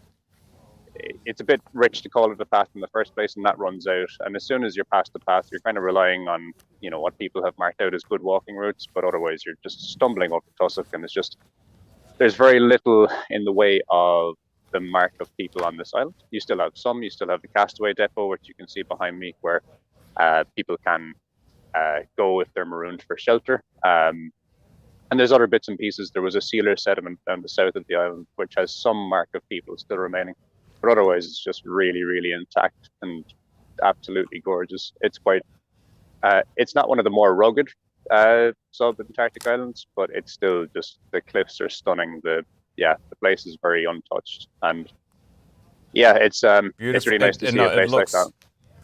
it's a bit rich to call it a path in the first place, and that runs out. And as soon as you're past the path, you're kind of relying on, what people have marked out as good walking routes, but otherwise you're just stumbling over tussock, and there's very little in the way of the mark of people on this island. You still have the castaway depot, which you can see behind me, where people can go if they're marooned for shelter. And there's other bits and pieces. There was a sealer settlement down the south of the island, which has some mark of people still remaining. But otherwise, it's just really, really intact and absolutely gorgeous. It's it's not one of the more rugged sub-Antarctic islands, but it's still just, the cliffs are stunning. The place is very untouched, and it's really nice to see a place like that.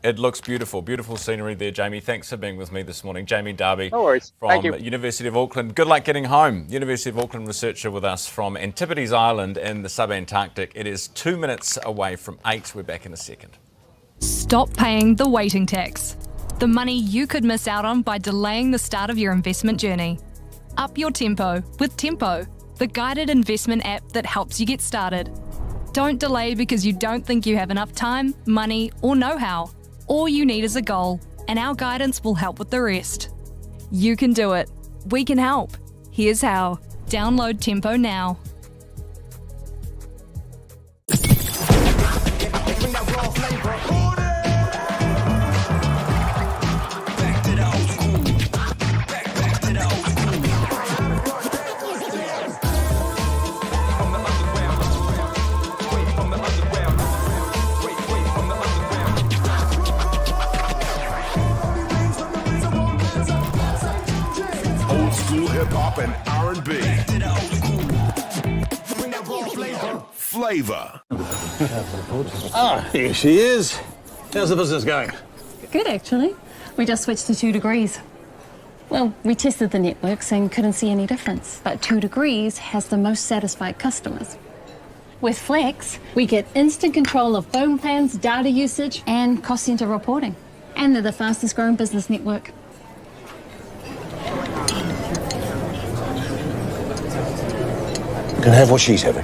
It looks beautiful. Beautiful scenery there, Jamie. Thanks for being with me this morning. Jamie Darby from University of Auckland. Good luck getting home. University of Auckland researcher with us from Antipodes Island in the sub-Antarctic. It is 2 minutes away from 8. We're back in a second. Stop paying the waiting tax. The money you could miss out on by delaying the start of your investment journey. Up your tempo with Tempo, the guided investment app that helps you get started. Don't delay because you don't think you have enough time, money, or know-how. All you need is a goal, and our guidance will help with the rest. You can do it. We can help. Here's how. Download Tempo now. school hip hop and R&B. Flavor. Ah, here she is. How's the business going? Good, actually. We just switched to 2 degrees. Well, we tested the networks and couldn't see any difference. But 2 degrees has the most satisfied customers. With Flex, we get instant control of phone plans, data usage, and cost center reporting. And they're the fastest growing business network. Can I have what she's having?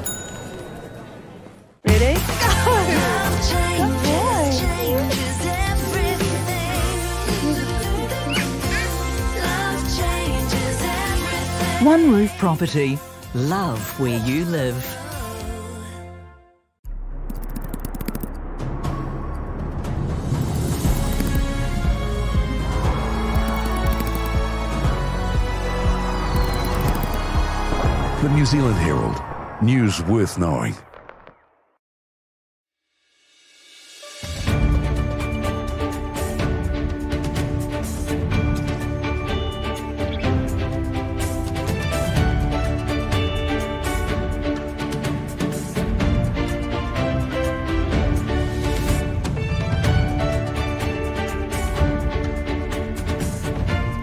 Ready? One Roof Property. Love where you live. The New Zealand Herald. News worth knowing.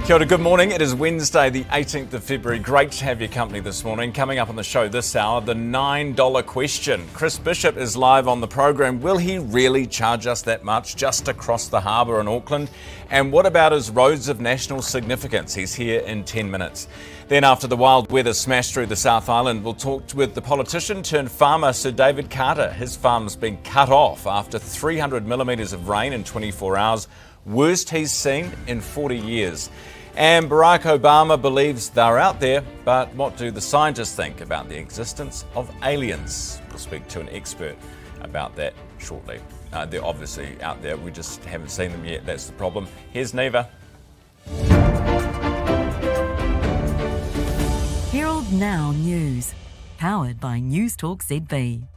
Kia ora, good morning. It is Wednesday, the 18th of February. Great to have your company this morning. Coming up on the show this hour, the $9 question. Chris Bishop is live on the program. Will he really charge us that much just across the harbour in Auckland? And what about his roads of national significance? He's here in 10 minutes. Then after the wild weather smashed through the South Island, we'll talk with the politician turned farmer Sir David Carter. His farm's been cut off after 300 millimetres of rain in 24 hours. Worst he's seen in 40 years. And Barack Obama believes they're out there, but what do the scientists think about the existence of aliens? We'll speak to an expert about that shortly. They're obviously out there, we just haven't seen them yet, that's the problem. Here's Neva. Herald Now News, powered by Newstalk ZB.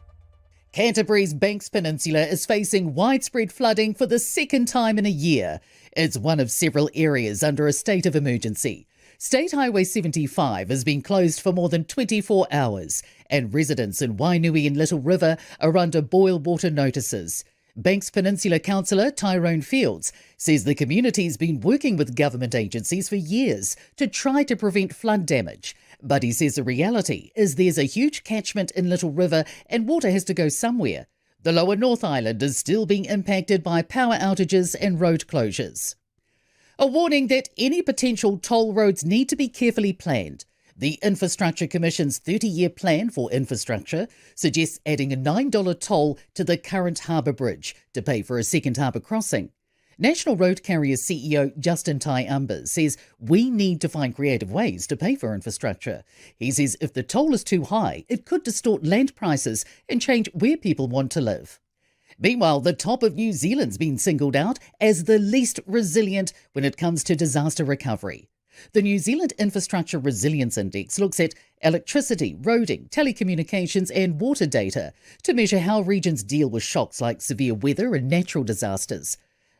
Canterbury's Banks Peninsula is facing widespread flooding for the second time in a year. It's one of several areas under a state of emergency. State Highway 75 has been closed for more than 24 hours, and residents in Wainui and Little River are under boil water notices. Banks Peninsula Councillor Tyrone Fields says the community's been working with government agencies for years to try to prevent flood damage. But he says the reality is there's a huge catchment in Little River and water has to go somewhere. The lower North Island is still being impacted by power outages and road closures. A warning that any potential toll roads need to be carefully planned. The Infrastructure Commission's 30-year plan for infrastructure suggests adding a $9 toll to the current harbour bridge to pay for a second harbour crossing. National Road Carriers CEO Justin Umbers says we need to find creative ways to pay for infrastructure. He says if the toll is too high, it could distort land prices and change where people want to live. Meanwhile, the top of New Zealand's been singled out as the least resilient when it comes to disaster recovery. The New Zealand Infrastructure Resilience Index looks at electricity, roading, telecommunications and water data to measure how regions deal with shocks like severe weather and natural disasters.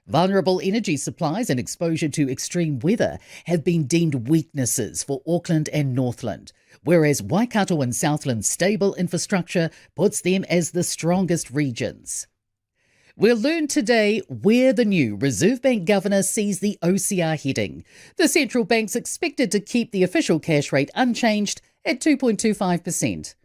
Vulnerable energy supplies and exposure to extreme weather have been deemed weaknesses for Auckland and Northland, whereas Waikato and Southland's stable infrastructure puts them as the strongest regions. We'll learn today where the new Reserve Bank Governor sees the OCR heading. The central bank's expected to keep the official cash rate unchanged at 2.25%.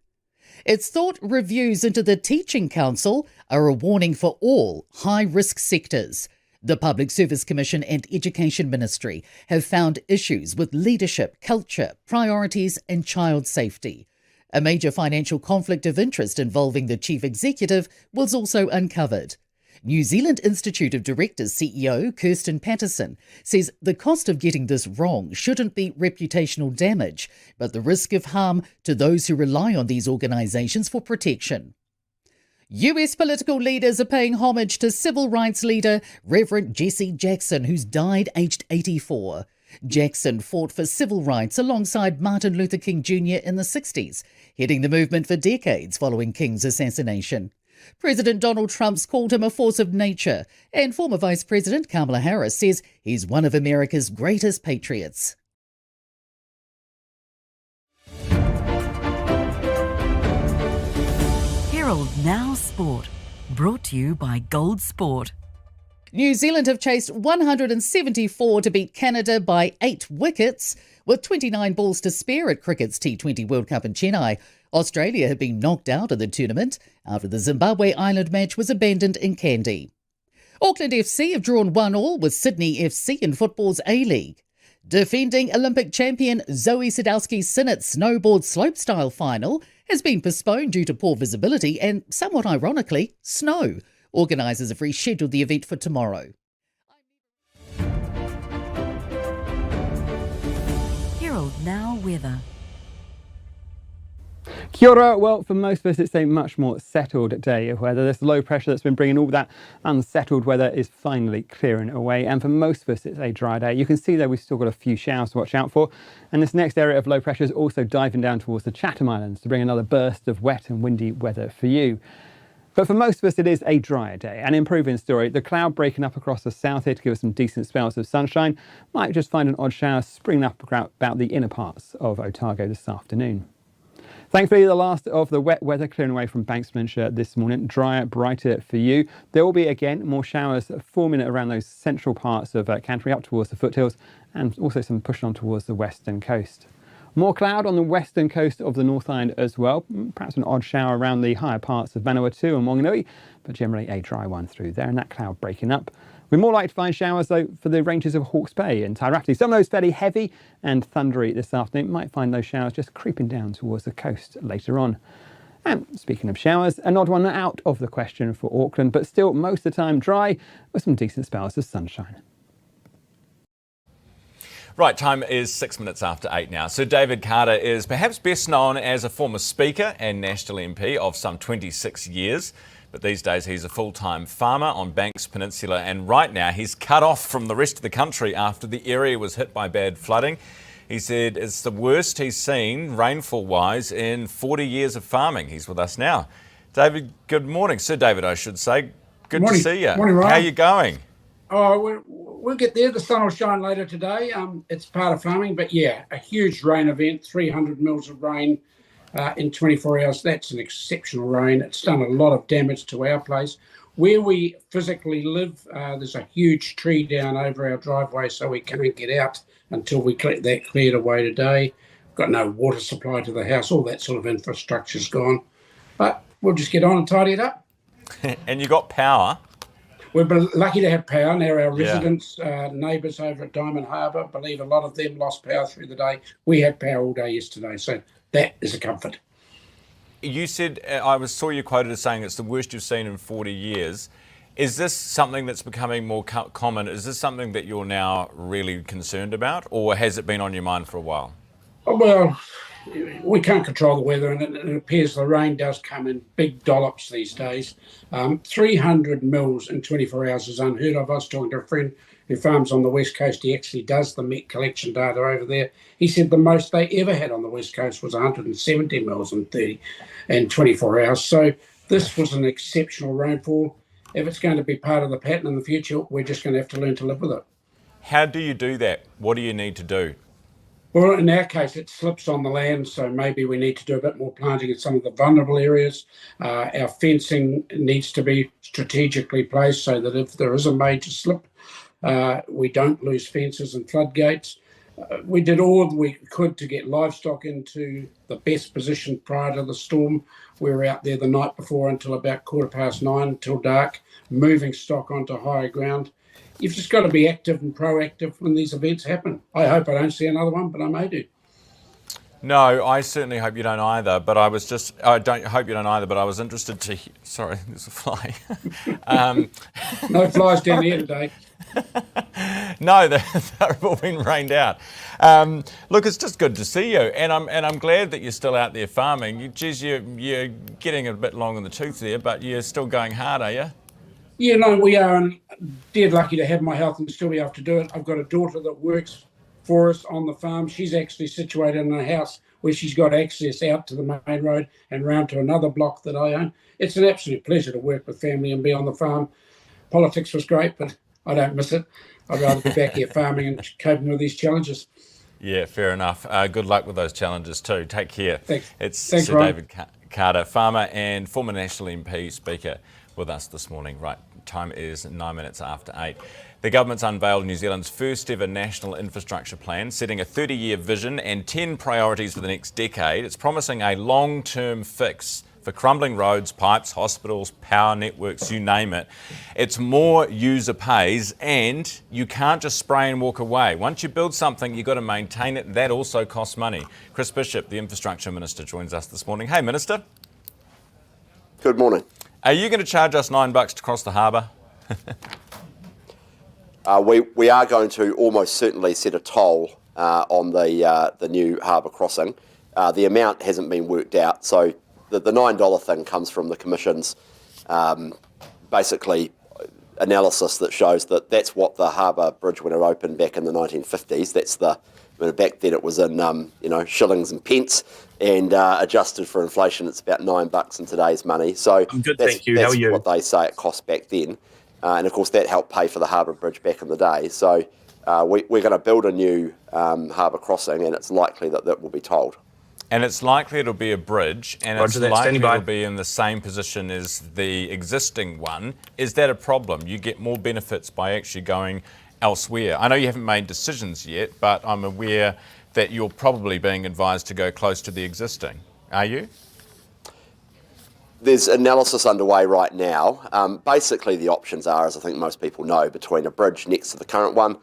It's thought reviews into the Teaching Council are a warning for all high-risk sectors. The Public Service Commission and Education Ministry have found issues with leadership, culture, priorities and child safety. A major financial conflict of interest involving the Chief Executive was also uncovered. New Zealand Institute of Directors CEO Kirsten Patterson says the cost of getting this wrong shouldn't be reputational damage, but the risk of harm to those who rely on these organisations for protection. US political leaders are paying homage to civil rights leader Reverend Jesse Jackson, who's died aged 84. Jackson fought for civil rights alongside Martin Luther King Jr. in the 60s, heading the movement for decades following King's assassination. President Donald Trump's called him a force of nature, and former Vice President Kamala Harris says he's one of America's greatest patriots. Herald Now Sport. Brought to you by Gold Sport. New Zealand have chased 174 to beat Canada by 8 wickets, with 29 balls to spare at cricket's T20 World Cup in Chennai. Australia have been knocked out of the tournament after the Zimbabwe Island match was abandoned in Kandy. Auckland FC have drawn 1-1 with Sydney FC in football's A-League. Defending Olympic champion Zoe Sadowski-Sinnott's snowboard slopestyle final has been postponed due to poor visibility and, somewhat ironically, snow. Organisers have rescheduled the event for tomorrow. Herald Now Weather. Kia ora. Well, for most of us, it's a much more settled day of weather. This low pressure that's been bringing all that unsettled weather is finally clearing away. And for most of us, it's a dry day. You can see there we've still got a few showers to watch out for. And this next area of low pressure is also diving down towards the Chatham Islands to bring another burst of wet and windy weather for you. But for most of us, it is a drier day. An improving story. The cloud breaking up across the south here to give us some decent spells of sunshine. Might just find an odd shower springing up about the inner parts of Otago this afternoon. Thankfully, the last of the wet weather clearing away from Banks Peninsula this morning. Drier, brighter for you. There will be, again, more showers forming around those central parts of Canterbury up towards the foothills and also some pushing on towards the western coast. More cloud on the western coast of the North Island as well. Perhaps an odd shower around the higher parts of Vanuatu and Wanganui, but generally a dry one through there, and that cloud breaking up. We're more likely to find showers, though, for the ranges of Hawke's Bay and Tairati. Some of those fairly heavy and thundery this afternoon. Might find those showers just creeping down towards the coast later on. And speaking of showers, an odd one out of the question for Auckland, but still most of the time dry with some decent spells of sunshine. Right, time is 6 minutes after 8 now. Sir David Carter is perhaps best known as a former Speaker and National MP of some 26 years. But these days he's a full-time farmer on Banks Peninsula, and right now he's cut off from the rest of the country after the area was hit by bad flooding. He said it's the worst he's seen rainfall-wise in 40 years of farming. He's with us now. David, good morning. Sir David, I should say. Good to see you. Morning, Ryan. How are you going? Oh, we'll get there. The sun will shine later today. It's part of farming, but yeah, a huge rain event, 300 mils of rain in 24 hours. That's an exceptional rain. It's done a lot of damage to our place. Where we physically live, there's a huge tree down over our driveway, so we can't get out until we get that cleared away today. Got no water supply to the house. All that sort of infrastructure's gone. But we'll just get on and tidy it up. And you got power? We've been lucky to have power. Now our residents, neighbours over at Diamond Harbour, believe a lot of them lost power through the day. We had power all day yesterday, so that is a comfort. You said, I saw you quoted as saying it's the worst you've seen in 40 years. Is this something that's becoming more common? Is this something that you're now really concerned about, or has it been on your mind for a while? Oh, well, we can't control the weather, and it appears the rain does come in big dollops these days. 300 mils in 24 hours is unheard of. I was talking to a friend who farms on the West Coast. He actually does the Met collection data over there. He said the most they ever had on the West Coast was 170 mils in 24 hours. So this was an exceptional rainfall. If it's going to be part of the pattern in the future, we're just going to have to learn to live with it. How do you do that? What do you need to do? Well, in our case, it slips on the land, so maybe we need to do a bit more planting in some of the vulnerable areas. Our fencing needs to be strategically placed so that if there is a major slip, we don't lose fences and floodgates. We did all we could to get livestock into the best position prior to the storm. We were out there the night before until about 9:15 till dark, moving stock onto higher ground. You've just got to be active and proactive when these events happen. I hope I don't see another one, but I may do. No, I certainly hope you don't either, but I don't hope you don't either, but I was interested to sorry, there's a fly. No flies down here today. No, they've all been rained out. Look, it's just good to see you, and I'm glad that you're still out there farming. You're getting a bit long in the tooth there, but you're still going hard, are you? Yeah, no, we are, and dead lucky to have my health and still be able to do it. I've got a daughter that works for us on the farm. She's actually situated in a house where she's got access out to the main road and round to another block that I own. It's an absolute pleasure to work with family and be on the farm. Politics was great, but I don't miss it. I'd rather be back here farming and coping with these challenges. Yeah, fair enough. Good luck with those challenges too. Take care. Thanks. It's Thanks, Sir Ryan. David Carter, farmer and former National MP speaker with us this morning. Right, time is 9 minutes after 8. The government's unveiled New Zealand's first ever national infrastructure plan, setting a 30-year vision and 10 priorities for the next decade. It's promising a long-term fix for crumbling roads, pipes, hospitals, power networks, you name it. It's more user pays, and you can't just spray and walk away. Once you build something, you've got to maintain it. That also costs money. Chris Bishop, the Infrastructure Minister, joins us this morning. Hey, Minister. Good morning. Are you going to charge us $9 to cross the harbour? We are going to almost certainly set a toll on the new harbour crossing. The amount hasn't been worked out, so the $9 thing comes from the Commission's basically analysis that shows that that's what the harbour bridge when it opened back in the 1950s. That's back then it was in shillings and pence, and adjusted for inflation, it's about $9 in today's money. So I'm good, that's, thank you. How that's are you? what they say it cost back then. And of course, that helped pay for the harbour bridge back in the day. So we're going to build a new harbour crossing, and it's likely that will be tolled. And it's likely it'll be a bridge, and Roger that, it's likely standing by. it'll be in the same position as the existing one. Is that a problem? You get more benefits by actually going elsewhere. I know you haven't made decisions yet, but I'm aware that you're probably being advised to go close to the existing. Are you? There's analysis underway right now. Basically, the options are, as I think most people know, between a bridge next to the current one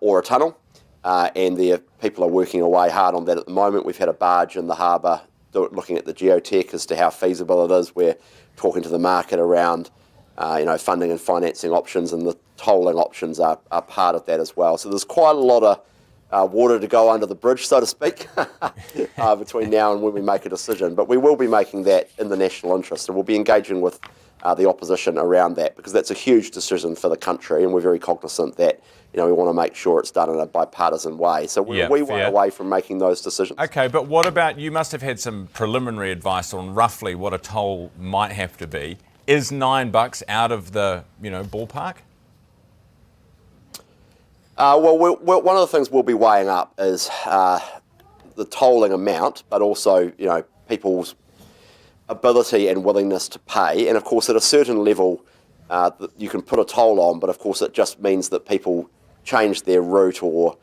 or a tunnel. And people are working away hard on that at the moment. We've had a barge in the harbour looking at the geotech as to how feasible it is. We're talking to the market around funding and financing options, and the tolling options are part of that as well. So there's quite a lot of water to go under the bridge, so to speak, between now and when we make a decision. But we will be making that in the national interest, and we'll be engaging with the opposition around that, because that's a huge decision for the country, and we're very cognizant that we want to make sure it's done in a bipartisan way. So we won't away from making those decisions. Okay, but what about, you must have had some preliminary advice on roughly what a toll might have to be. Is $9 out of the ballpark? Well, one of the things we'll be weighing up is the tolling amount, but also people's ability and willingness to pay. And of course, at a certain level, you can put a toll on, but of course, it just means that people change their route or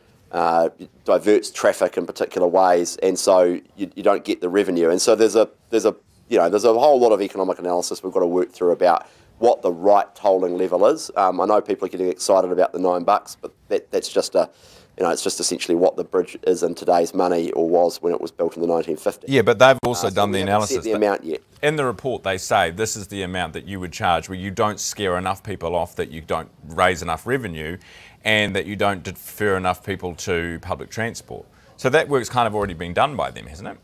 diverts traffic in particular ways, and so you don't get the revenue. And so there's a whole lot of economic analysis we've got to work through about what the right tolling level is. I know people are getting excited about the $9, but that's just it's just essentially what the bridge is in today's money, or was when it was built in the 1950s. Yeah, but they've also done the analysis. Set the amount yet. In the report, they say this is the amount that you would charge, where you don't scare enough people off, that you don't raise enough revenue, and that you don't defer enough people to public transport. So that work's kind of already been done by them, hasn't it?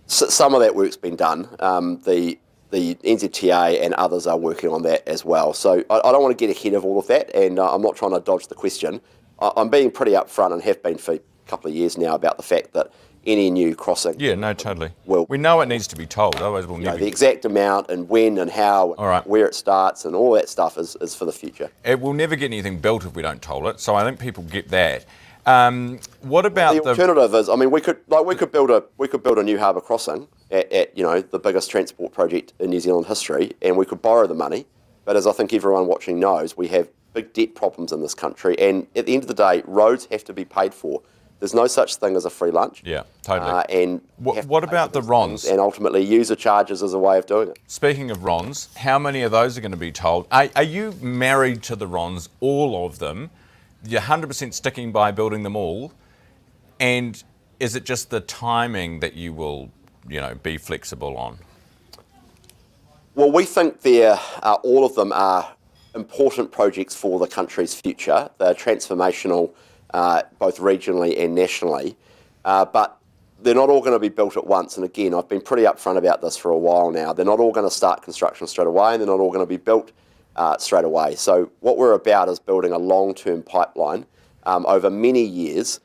Some of that work's been done. The NZTA and others are working on that as well. So I don't want to get ahead of all of that, and I'm not trying to dodge the question. I'm being pretty upfront, and have been for a couple of years now, about the fact that any new crossing... Yeah, no, totally. We know it needs to be told, otherwise we'll never... The exact amount and when and how, and where it starts and all that stuff is for the future. It will never get anything built if we don't toll it, so I think people get that. What about the alternative is, we could build a new harbour crossing at the biggest transport project in New Zealand history, and we could borrow the money. But as I think everyone watching knows, we have big debt problems in this country, and at the end of the day, roads have to be paid for. There's no such thing as a free lunch. Yeah, totally. And what about the RONs? And ultimately, user charges as a way of doing it. Speaking of RONs, how many of those are going to be tolled? Are you married to the RONs, all of them? You're 100% sticking by building them all, and is it just the timing that you will, be flexible on? Well, we think all of them are important projects for the country's future. They're transformational, both regionally and nationally, but they're not all going to be built at once. And again, I've been pretty upfront about this for a while now. They're not all going to start construction straight away, and they're not all going to be built straight away. So what we're about is building a long-term pipeline over many years,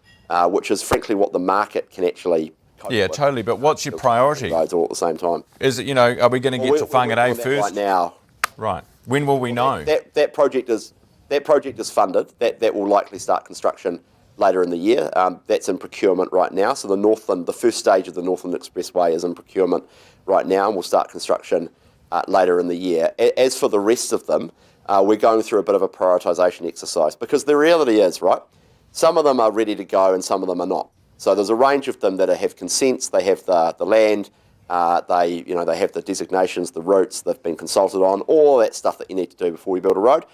which is frankly what the market can actually cope with. Totally. But what's your priority? Roads all at the same time. Is it, are we going to get to Whangarei first? Right now. Right. When will we know? That project is funded. That will likely start construction later in the year. That's in procurement right now. So the first stage of the Northland Expressway is in procurement right now, and we'll start construction later in the year. As for the rest of them, we're going through a bit of a prioritisation exercise, because the reality is, right, some of them are ready to go and some of them are not. So there's a range of them that have consents, they have the land, they have the designations, the routes, they've been consulted on, all that stuff that you need to do before you build a road.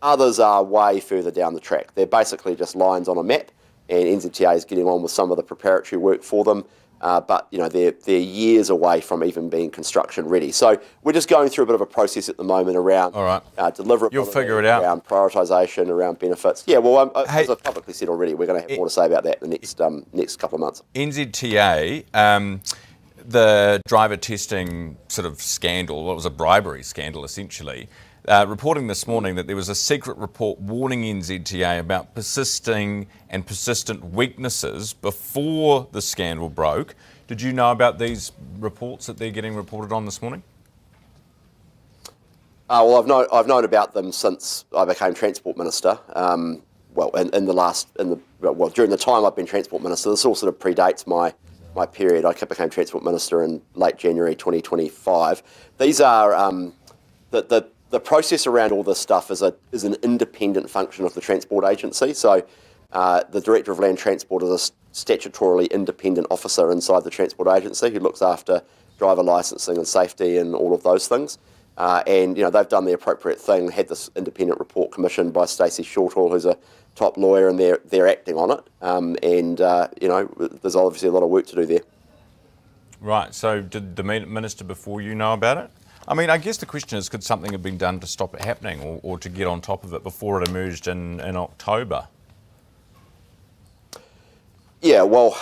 Others are way further down the track. They're basically just lines on a map, and NZTA is getting on with some of the preparatory work for them. But they're years away from even being construction ready. So we're just going through a bit of a process at the moment around deliverability. You'll figure it out. Around prioritisation, around benefits. Yeah, well, as I've publicly said already, we're going to have more to say about that in the next couple of months. NZTA, the driver testing sort of scandal, what was a bribery scandal essentially, reporting this morning that there was a secret report warning NZTA about persistent weaknesses before the scandal broke. Did you know about these reports that they're getting reported on this morning? Well, I've known about them since I became Transport Minister. During the time I've been Transport Minister, this all sort of predates my period. I became Transport Minister in late January 2025. These are the process around all this stuff is an independent function of the Transport Agency. So the Director of Land Transport is a statutorily independent officer inside the Transport Agency who looks after driver licensing and safety and all of those things. And they've done the appropriate thing, had this independent report commissioned by Stacey Shortall, who's a top lawyer, and they're acting on it. There's obviously a lot of work to do there. Right, so did the Minister before you know about it? I mean, I guess the question is, could something have been done to stop it happening or to get on top of it before it emerged in October? Yeah, well,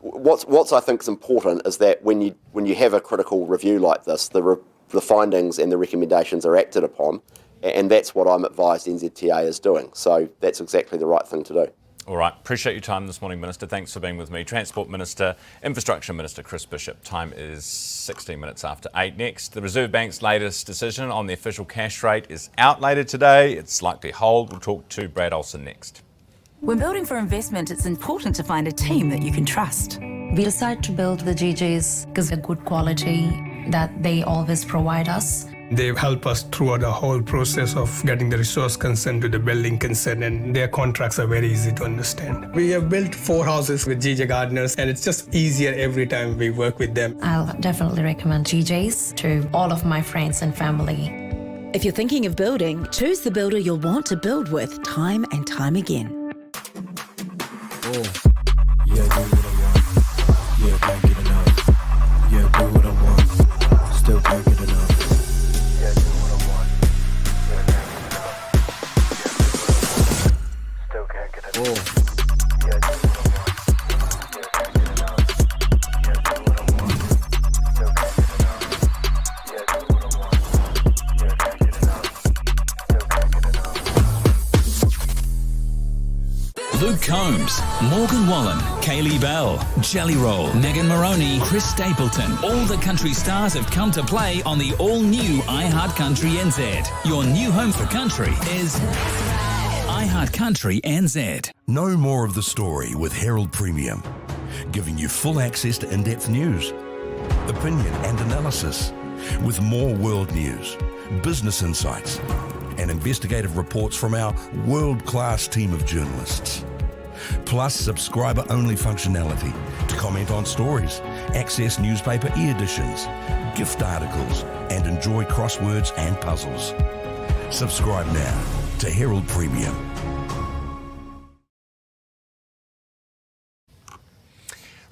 what's I think is important is that when you have a critical review like this, the findings and the recommendations are acted upon, and that's what I'm advised NZTA is doing. So that's exactly the right thing to do. All right, appreciate your time this morning, Minister. Thanks for being with me. Transport Minister, Infrastructure Minister Chris Bishop. Time is 16 minutes after 8. Next, the Reserve Bank's latest decision on the official cash rate is out later today. It's likely hold. We'll talk to Brad Olsen next. When building for investment, it's important to find a team that you can trust. We decided to build with GGs because of the good quality that they always provide us. They help us throughout the whole process of getting the resource consent to the building consent, and their contracts are very easy to understand. We have built 4 houses with GJ Gardeners, and it's just easier every time we work with them. I'll definitely recommend GJs to all of my friends and family. If you're thinking of building, choose the builder you'll want to build with time and time again. Yeah, do what I want. Yeah, can't get enough. Yeah, do what I want. Still can't get enough. Yeah, do what I want. Yeah, can't get enough. Yeah, still can't get enough. Yeah, do what I want. Yeah, can't get enough. Yeah, do what I want. Still can't get enough. Yeah, do what I want. Yeah, can't get enough. Still can't get enough. Luke Combs, Morgan Wallen, Kaylee Bell, Jelly Roll, Megan Moroney, Chris Stapleton. All the country stars have come to play on the all-new iHeart Country NZ. Your new home for country is iHeart Country NZ. Know more of the story with Herald Premium, giving you full access to in-depth news, opinion and analysis, with more world news, business insights, and investigative reports from our world-class team of journalists. Plus subscriber-only functionality to comment on stories, access newspaper e-editions, gift articles, and enjoy crosswords and puzzles. Subscribe now to Herald Premium.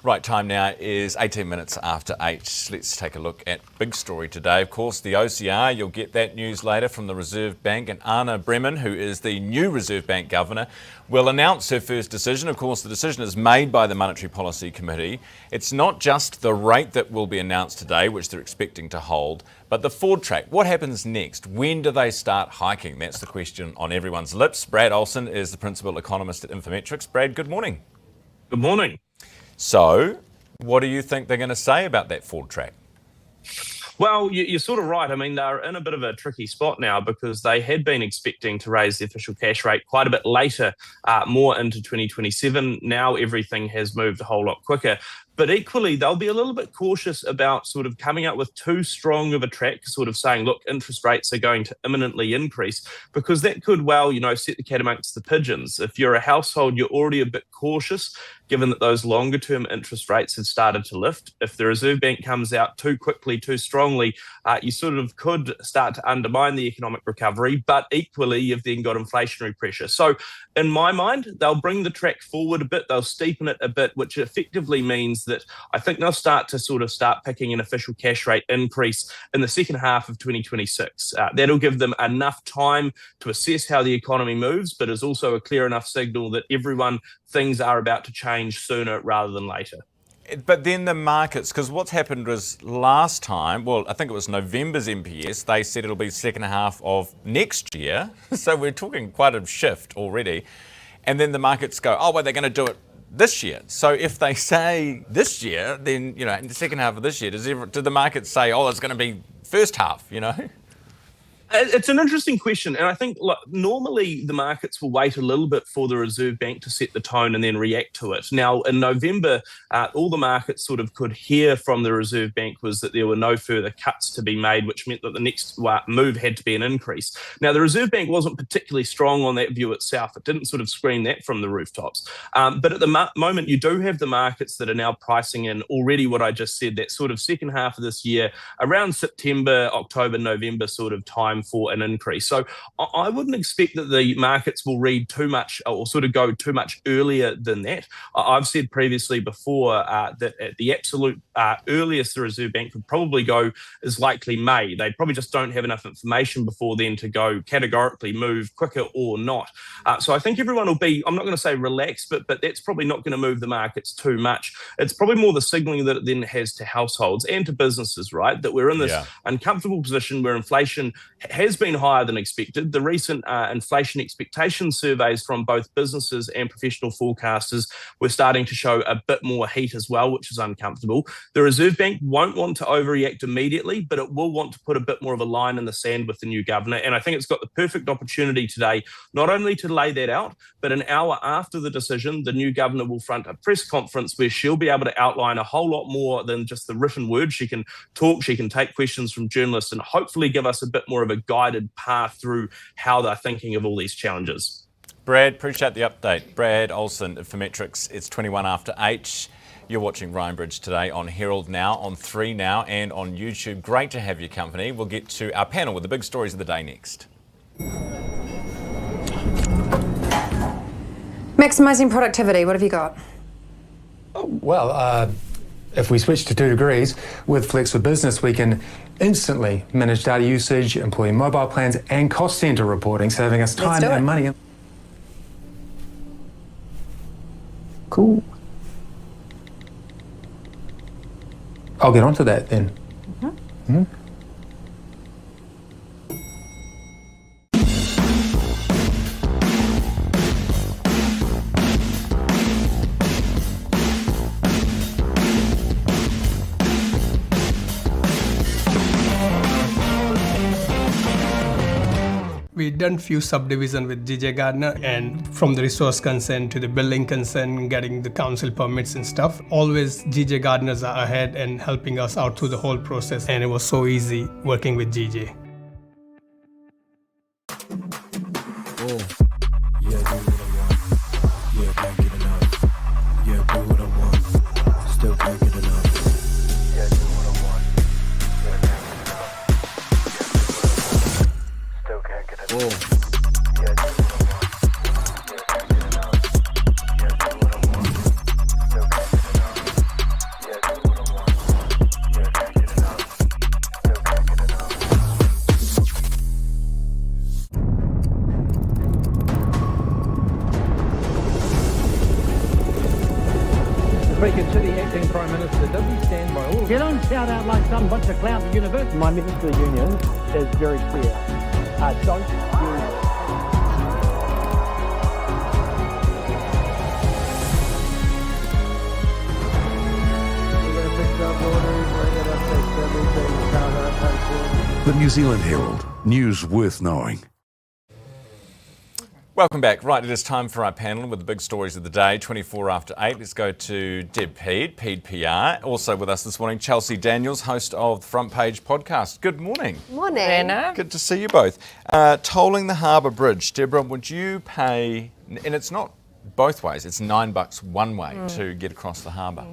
Right, time now is 18 minutes after 8. Let's take a look at big story today. Of course, the OCR, you'll get that news later from the Reserve Bank, and Anna Bremen, who is the new Reserve Bank Governor, will announce her first decision. Of course, the decision is made by the Monetary Policy Committee. It's not just the rate that will be announced today, which they're expecting to hold, but the forward track. What happens next? When do they start hiking? That's the question on everyone's lips. Brad Olsen is the Principal Economist at Infometrics. Brad, good morning. Good morning. So, what do you think they're going to say about that forward track? Well, you're sort of right. I mean, they're in a bit of a tricky spot now because they had been expecting to raise the official cash rate quite a bit later, more into 2027. Now everything has moved a whole lot quicker. But equally, they'll be a little bit cautious about sort of coming up with too strong of a track, sort of saying, look, interest rates are going to imminently increase, because that could well, set the cat amongst the pigeons. If you're a household, you're already a bit cautious, given that those longer term interest rates have started to lift. If the Reserve Bank comes out too quickly, too strongly, you sort of could start to undermine the economic recovery, but equally, you've then got inflationary pressure. So in my mind, they'll bring the track forward a bit, they'll steepen it a bit, which effectively means that I think they'll start picking an official cash rate increase in the second half of 2026. That'll give them enough time to assess how the economy moves, but is also a clear enough signal that things are about to change sooner rather than later. But then the markets, because what's happened was last time, well, I think it was November's MPS, they said it'll be second half of next year. So we're talking quite a shift already. And then the markets go, oh, well, they're going to do it this year. So if they say this year, then, in the second half of this year, do the markets say, oh, it's going to be first half, It's an interesting question, and I think normally the markets will wait a little bit for the Reserve Bank to set the tone and then react to it. Now, in November, all the markets sort of could hear from the Reserve Bank was that there were no further cuts to be made, which meant that the next move had to be an increase. Now, the Reserve Bank wasn't particularly strong on that view itself. It didn't sort of scream that from the rooftops. But at the moment, you do have the markets that are now pricing in already what I just said, that sort of second half of this year, around September, October, November sort of time for an increase. So I wouldn't expect that the markets will read too much or sort of go too much earlier than that. I've said previously before that at the absolute earliest the Reserve Bank could probably go is likely May. They probably just don't have enough information before then to go categorically move quicker or not. So I think everyone will be, I'm not going to say relaxed, but that's probably not going to move the markets too much. It's probably more the signalling that it then has to households and to businesses, right? That we're in this uncomfortable position where inflation has been higher than expected. The recent inflation expectation surveys from both businesses and professional forecasters were starting to show a bit more heat as well, which is uncomfortable. The Reserve Bank won't want to overreact immediately, but it will want to put a bit more of a line in the sand with the new governor. And I think it's got the perfect opportunity today, not only to lay that out, but an hour after the decision, the new governor will front a press conference where she'll be able to outline a whole lot more than just the written word. She can talk, she can take questions from journalists and hopefully give us a bit more of a guided path through how they're thinking of all these challenges. Brad, appreciate the update. Brad Olsen for Metrics. It's 21 after 8. You're watching Ryan Bridge today on Herald Now, on 3 Now and on YouTube. Great to have your company. We'll get to our panel with the big stories of the day next. Maximising productivity, what have you got? Well, if we switch to 2 degrees, with Flex for Business, we can instantly manage data usage, employee mobile plans and cost centre reporting, saving us time and money. Cool. I'll get onto that then. Mm-hmm. We've done few subdivision with GJ Gardner, and from the resource consent to the building consent, getting the council permits and stuff, always GJ Gardners are ahead and helping us out through the whole process, and it was so easy working with GJ. Speaking to the acting Prime Minister, does he stand by all of it? You don't shout out like some bunch of clowns at university. My message to the union is very clear. Don't use... We're going to fix our borders, we're going to fix everything, cover The New Zealand Herald, news worth knowing. Welcome back. Right, it is time for our panel with the big stories of the day, 24 after 8. Let's go to Deb Peed PR. Also with us this morning, Chelsea Daniels, host of the Front Page podcast. Good morning. Morning. Anna. Good to see you both. Tolling the Harbour Bridge. Deborah, would you pay, and it's not both ways, it's $9 one way to get across the harbour?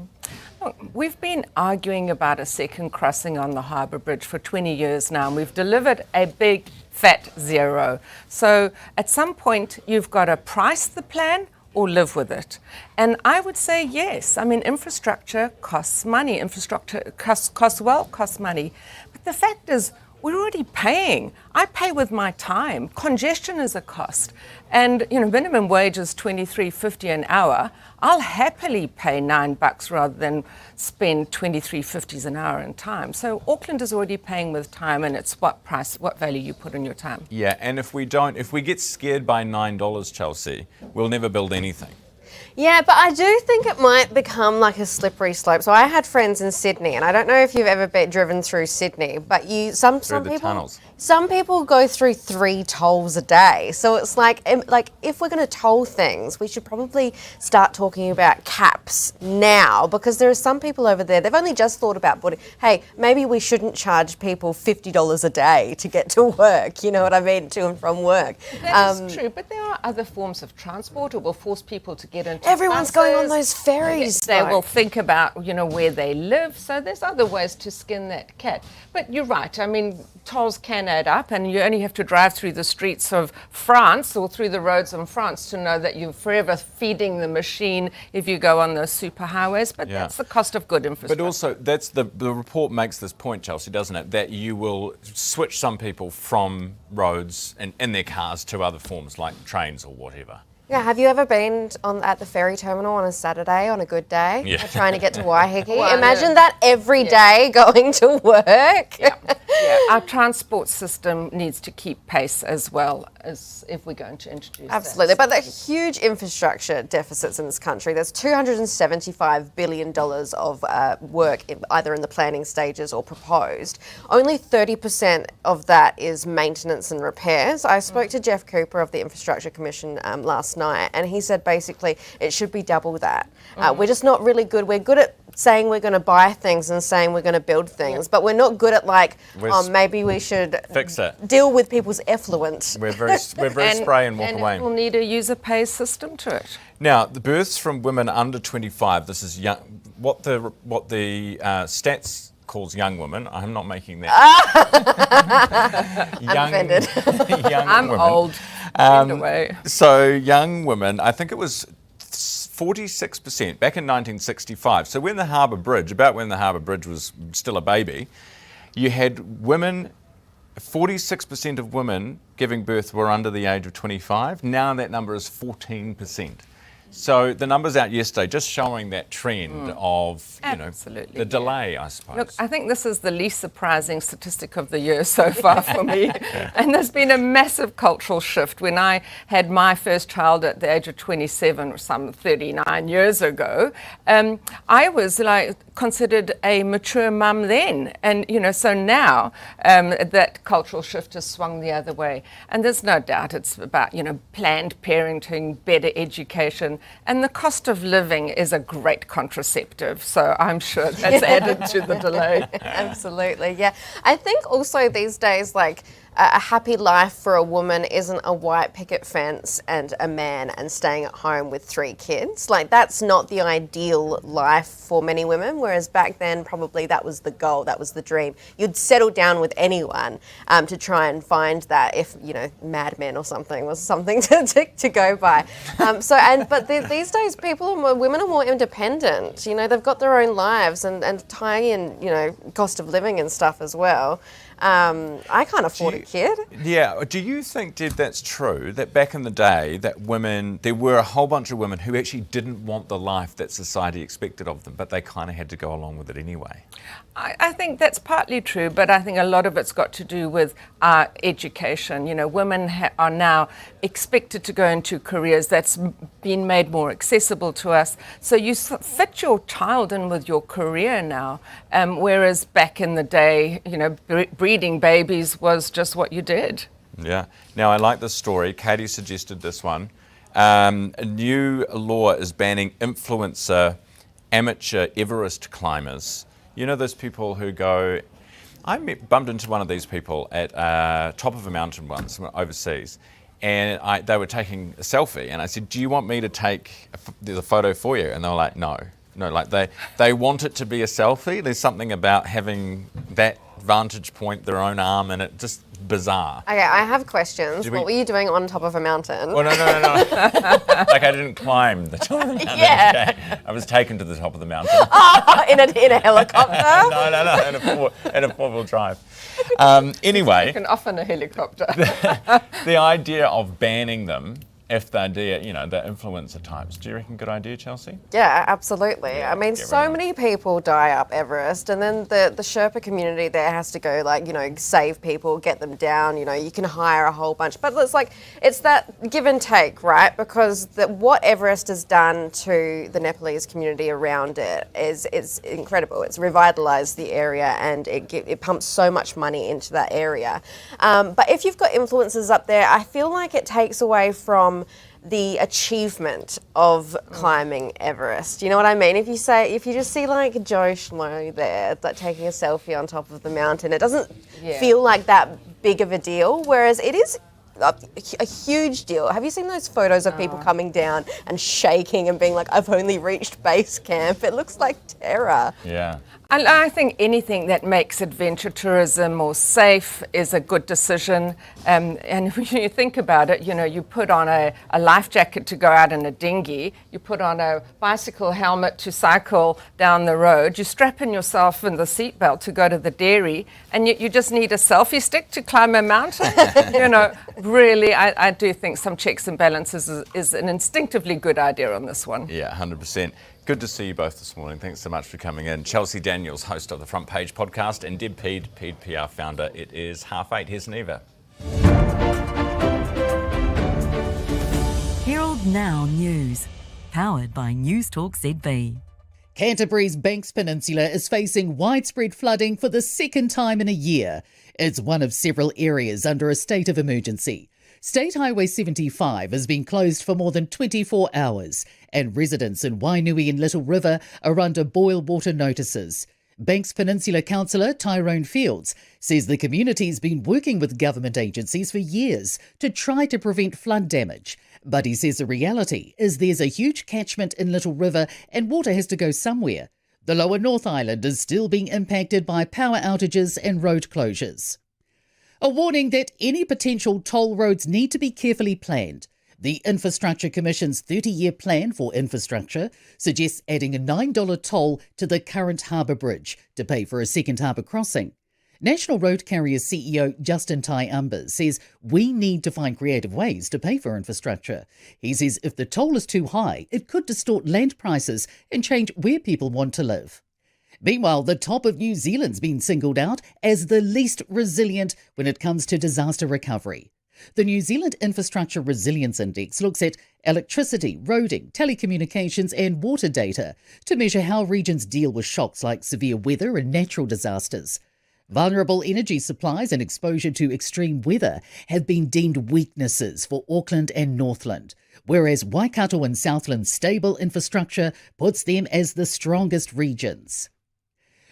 Look, we've been arguing about a second crossing on the Harbour Bridge for 20 years now, and we've delivered a big fat zero. So at some point, you've got to price the plan or live with it. And I would say yes. I mean, infrastructure costs money. Infrastructure costs money. But the fact is, we're already paying. I pay with my time. Congestion is a cost. And, minimum wage is $23.50 an hour. I'll happily pay $9 rather than spend $23.50 an hour in time. So Auckland is already paying with time, and it's what value you put on your time. Yeah, and if we get scared by $9, Chelsea, we'll never build anything. Yeah, but I do think it might become like a slippery slope. So I had friends in Sydney, and I don't know if you've ever driven through Sydney, but some people go through 3 tolls a day. So it's like if we're going to toll things, we should probably start talking about caps now, because there are some people over there, they've only just thought about hey, maybe we shouldn't charge people $50 a day to get to work. You know what I mean? To and from work. That is true, but there are other forms of transport that will force people to get into Everyone's buses. going on those ferries. They will think about, where they live. So there's other ways to skin that cat. But you're right. I mean, tolls can add up, and you only have to drive through the streets of France or through the roads in France to know that you're forever feeding the machine if you go on those superhighways. But that's the cost of good infrastructure. But also, that's the report makes this point, Chelsea, doesn't it? That you will switch some people from roads and in their cars to other forms like trains or whatever. Yeah, have you ever been at the ferry terminal on a Saturday on a good day, trying to get to Waiheke? Imagine that every day going to work. Our transport system needs to keep pace as well as if we're going to introduce Absolutely, but the huge infrastructure deficits in this country. There's $275 billion of work either in the planning stages or proposed. Only 30% of that is maintenance and repairs. I spoke to Jeff Cooper of the Infrastructure Commission last night, and he said basically it should be double that. We're just not really good. We're good at saying we're going to buy things and saying we're going to build things, but we're not good at maybe we should fix it. Deal with people's effluent. We're very spray and walk away. And we'll need a user pays system to it. Now, the births from women under 25. This is young. What the stats calls young women. I'm not making that. I'm offended. I'm women. Old. Away. So young women, I think it was 46% back in 1965. So when the Harbour Bridge was still a baby, you had women, 46% of women giving birth were under the age of 25. Now that number is 14%. So the numbers out yesterday just showing that trend of, the delay, I suppose. Look, I think this is the least surprising statistic of the year so far for me. And there's been a massive cultural shift. When I had my first child at the age of 27, some 39 years ago, I was considered a mature mum then. And, so now that cultural shift has swung the other way. And there's no doubt it's about, planned parenting, better education. And the cost of living is a great contraceptive, so I'm sure that's added to the delay. Absolutely, yeah. I think also these days, a happy life for a woman isn't a white picket fence and a man and staying at home with 3 kids. That's not the ideal life for many women, whereas back then probably that was the goal, that was the dream. You'd settle down with anyone to try and find that, if, Mad Men or something was something to go by. But these days women are more independent. They've got their own lives and tie in, cost of living and stuff as well. I can't afford a kid. Yeah. Do you think, Deb, that's true, that back in the day that women, there were a whole bunch of women who actually didn't want the life that society expected of them, but they kind of had to go along with it anyway? I think that's partly true, but I think a lot of it's got to do with our education. Women are now expected to go into careers that's been made more accessible to us. So you fit your child in with your career now, whereas back in the day, breeding babies was just what you did. Yeah. Now, I like this story. Katie suggested this one. A new law is banning influencer amateur Everest climbers. You know those people who go... bumped into one of these people at top of a mountain once overseas, and they were taking a selfie, and I said, do you want me to take the photo for you? And they were like, no, like they want it to be a selfie. There's something about having that vantage point, their own arm, and it just bizarre. Okay, I have questions. What were you doing on top of a mountain? Well, no. Like I didn't climb the top of the mountain. Yeah. Okay. I was taken to the top of the mountain. Oh, in a helicopter? No, in a four-wheel drive. Anyway. You can often a helicopter. The idea of banning them, if they're the influencer types. Do you reckon good idea, Chelsea? Yeah, absolutely. Yeah, I mean, so many people die up Everest, and then the Sherpa community there has to go, save people, get them down. You can hire a whole bunch, but it's that give and take, right? Because what Everest has done to the Nepalese community around it is incredible. It's revitalised the area, and it pumps so much money into that area. But if you've got influencers up there, I feel like it takes away from the achievement of climbing Everest. You know what I mean? If you just see Joe Schmo there, taking a selfie on top of the mountain, it doesn't feel like that big of a deal, whereas it is a huge deal. Have you seen those photos of people coming down and shaking and being like, I've only reached base camp? It looks like terror. Yeah. And I think anything that makes adventure tourism more safe is a good decision. And when you think about it, you put on a life jacket to go out in a dinghy, you put on a bicycle helmet to cycle down the road, you strap in yourself in the seatbelt to go to the dairy, and you just need a selfie stick to climb a mountain. Really, I do think some checks and balances is an instinctively good idea on this one. Yeah, 100%. Good to see you both this morning. Thanks so much for coming in. Chelsea Daniels, host of the Front Page podcast, and Deb Peed PR founder. It is 8:30. Here's Neva. Herald Now News, powered by News Talk ZB. Canterbury's Banks Peninsula is facing widespread flooding for the second time in a year. It's one of several areas under a state of emergency. State Highway 75 has been closed for more than 24 hours, and residents in Wainui and Little River are under boil water notices. Banks Peninsula Councillor Tyrone Fields says the community's been working with government agencies for years to try to prevent flood damage. But he says the reality is there's a huge catchment in Little River and water has to go somewhere. The lower North Island is still being impacted by power outages and road closures. A warning that any potential toll roads need to be carefully planned. The Infrastructure Commission's 30-year plan for infrastructure suggests adding a $9 toll to the current harbour bridge to pay for a second harbour crossing. National Road Carrier CEO Justin Tai-Umbers says we need to find creative ways to pay for infrastructure. He says if the toll is too high, it could distort land prices and change where people want to live. Meanwhile, the top of New Zealand's been singled out as the least resilient when it comes to disaster recovery. The New Zealand Infrastructure Resilience Index looks at electricity, roading, telecommunications and water data to measure how regions deal with shocks like severe weather and natural disasters. Vulnerable energy supplies and exposure to extreme weather have been deemed weaknesses for Auckland and Northland, whereas Waikato and Southland's stable infrastructure puts them as the strongest regions.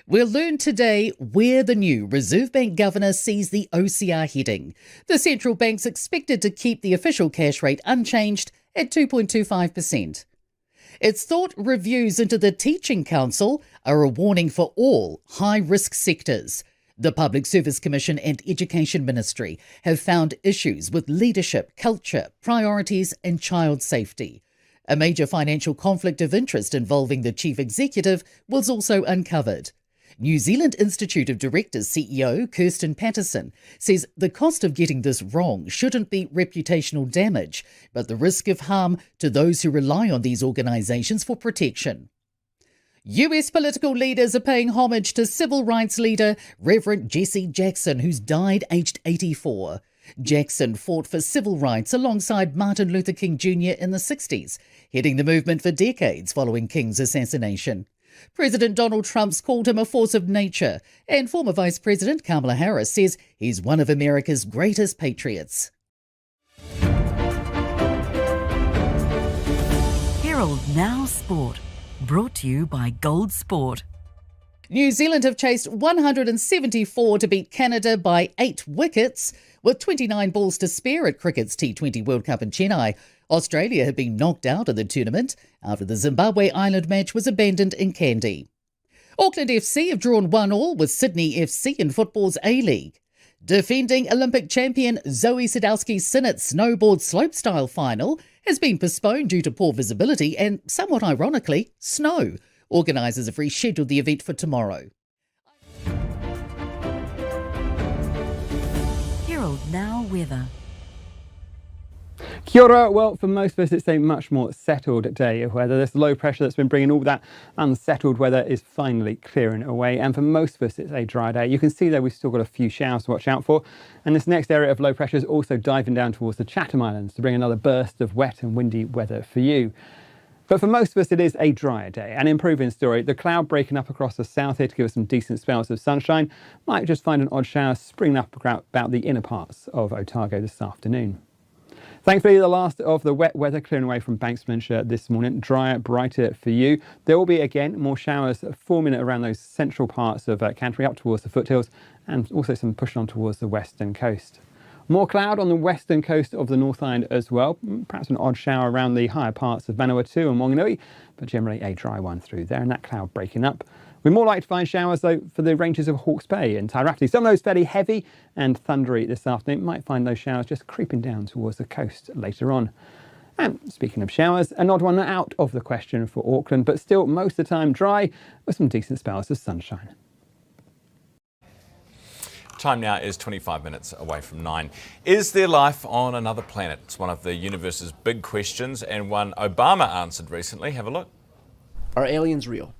We'll learn today where the new Reserve Bank Governor sees the OCR heading. The central bank's expected to keep the official cash rate unchanged at 2.25%. It's thought reviews into the Teaching Council are a warning for all high-risk sectors. The Public Service Commission and Education Ministry have found issues with leadership, culture, priorities and child safety. A major financial conflict of interest involving the chief executive was also uncovered. New Zealand Institute of Directors CEO Kirsten Patterson says the cost of getting this wrong shouldn't be reputational damage, but the risk of harm to those who rely on these organisations for protection. US political leaders are paying homage to civil rights leader Reverend Jesse Jackson, who's died aged 84. Jackson fought for civil rights alongside Martin Luther King Jr. in the 60s, heading the movement for decades following King's assassination. President Donald Trump's called him a force of nature, and former Vice President Kamala Harris says he's one of America's greatest patriots. Herald Now Sport, brought to you by Gold Sport. New Zealand have chased 174 to beat Canada by 8 wickets, with 29 balls to spare at cricket's T20 World Cup in Chennai. Australia had been knocked out of the tournament after the Zimbabwe Island match was abandoned in Kandy. Auckland FC have drawn 1-1 with Sydney FC in football's A-League. Defending Olympic champion Zoe Sadowski-Sinnott's snowboard slopestyle final has been postponed due to poor visibility and, somewhat ironically, snow. Organisers have rescheduled the event for tomorrow. Herald Now Weather. Kia ora. Well, for most of us, it's a much more settled day of weather. This low pressure that's been bringing all that unsettled weather is finally clearing away. And for most of us, it's a dry day. You can see there we've still got a few showers to watch out for. And this next area of low pressure is also diving down towards the Chatham Islands to bring another burst of wet and windy weather for you. But for most of us, it is a drier day. An improving story. The cloud breaking up across the south here to give us some decent spells of sunshine. Might just find an odd shower springing up about the inner parts of Otago this afternoon. Thankfully, the last of the wet weather clearing away from Banks Peninsula this morning. Drier, brighter for you. There will be, again, more showers forming around those central parts of Canterbury up towards the foothills, and also some pushing on towards the western coast. More cloud on the western coast of the North Island as well. Perhaps an odd shower around the higher parts of Vanuatu and Wanganui, but generally a dry one through there, and that cloud breaking up. We're more likely to find showers, though, for the ranges of Hawke's Bay and Tairati. Some of those fairly heavy and thundery this afternoon. Might find those showers just creeping down towards the coast later on. And speaking of showers, an odd one out of the question for Auckland, but still most of the time dry with some decent spells of sunshine. Time now is 25 minutes away from 9. Is there life on another planet? It's one of the universe's big questions, and one Obama answered recently. Have a look. Are aliens real?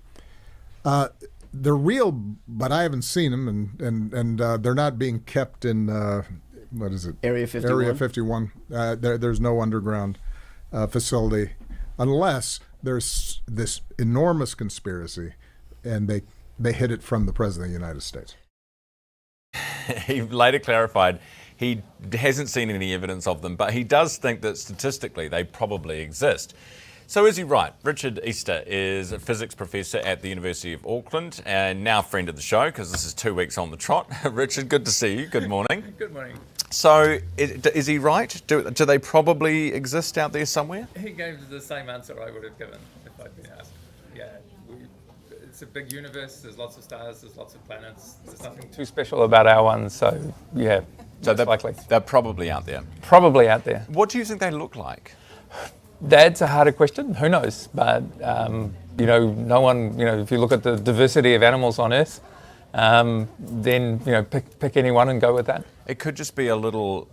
They're real, but I haven't seen them, and they're not being kept in what is it? Area 51. Area 51. There's no underground facility, unless there's this enormous conspiracy, and they hid it from the President of the United States. He later clarified he hasn't seen any evidence of them, but he does think that statistically they probably exist. So is he right? Richard Easter is a physics professor at the University of Auckland and now friend of the show because this is 2 weeks on the trot. Richard, good to see you. Good morning. Good morning. So is he right? Do they probably exist out there somewhere? He gave the same answer I would have given if I'd been asked. Yeah, it's a big universe. There's lots of stars. There's lots of planets. There's nothing too special about our one. So yeah, so they're probably out there. Probably out there. What do you think they look like? That's a harder question. Who knows? But no one. If you look at the diversity of animals on Earth, then pick any one and go with that. It could just be a little.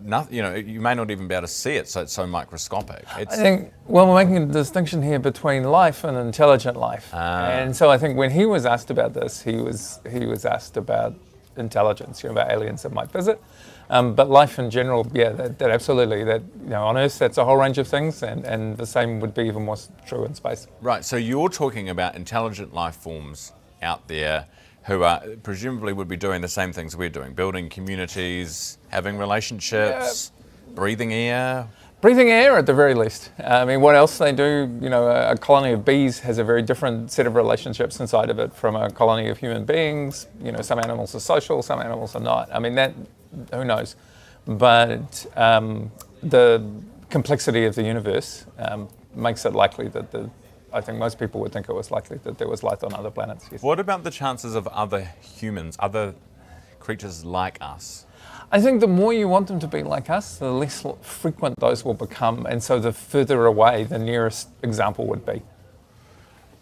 Nothing. You may not even be able to see it, so it's so microscopic. I think. Well, we're making a distinction here between life and intelligent life, and so I think when he was asked about this, he was asked about intelligence, about aliens that might visit. But life in general, yeah, that absolutely. That on Earth, that's a whole range of things, and the same would be even more true in space. Right. So you're talking about intelligent life forms out there who are presumably would be doing the same things we're doing, building communities, having relationships, breathing air. Breathing air at the very least. I mean, what else they do? A colony of bees has a very different set of relationships inside of it from a colony of human beings. Some animals are social, some animals are not. I mean, that who knows? But the complexity of the universe makes it likely that I think most people would think it was likely that there was life on other planets. Yes. What about the chances of other humans, other creatures like us? I think the more you want them to be like us, the less frequent those will become, and so the further away the nearest example would be.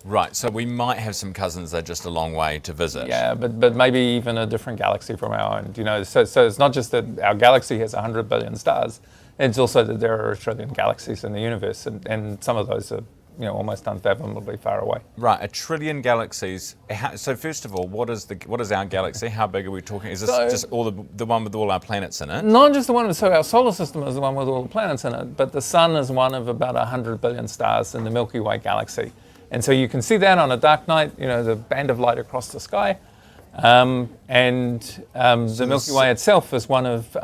Right, so we might have some cousins that are just a long way to visit. Yeah, but maybe even a different galaxy from our own. So it's not just that our galaxy has 100 billion stars, it's also that there are a trillion galaxies in the universe, and some of those are almost unfathomably far away. Right, 1 trillion galaxies. So first of all, what is our galaxy? How big are we talking? Is this just all the one with all our planets in it? Not just the one. So our solar system is the one with all the planets in it, but the sun is one of about 100 billion stars in the Milky Way galaxy. And so you can see that on a dark night, the band of light across the sky. The Milky Way itself is one of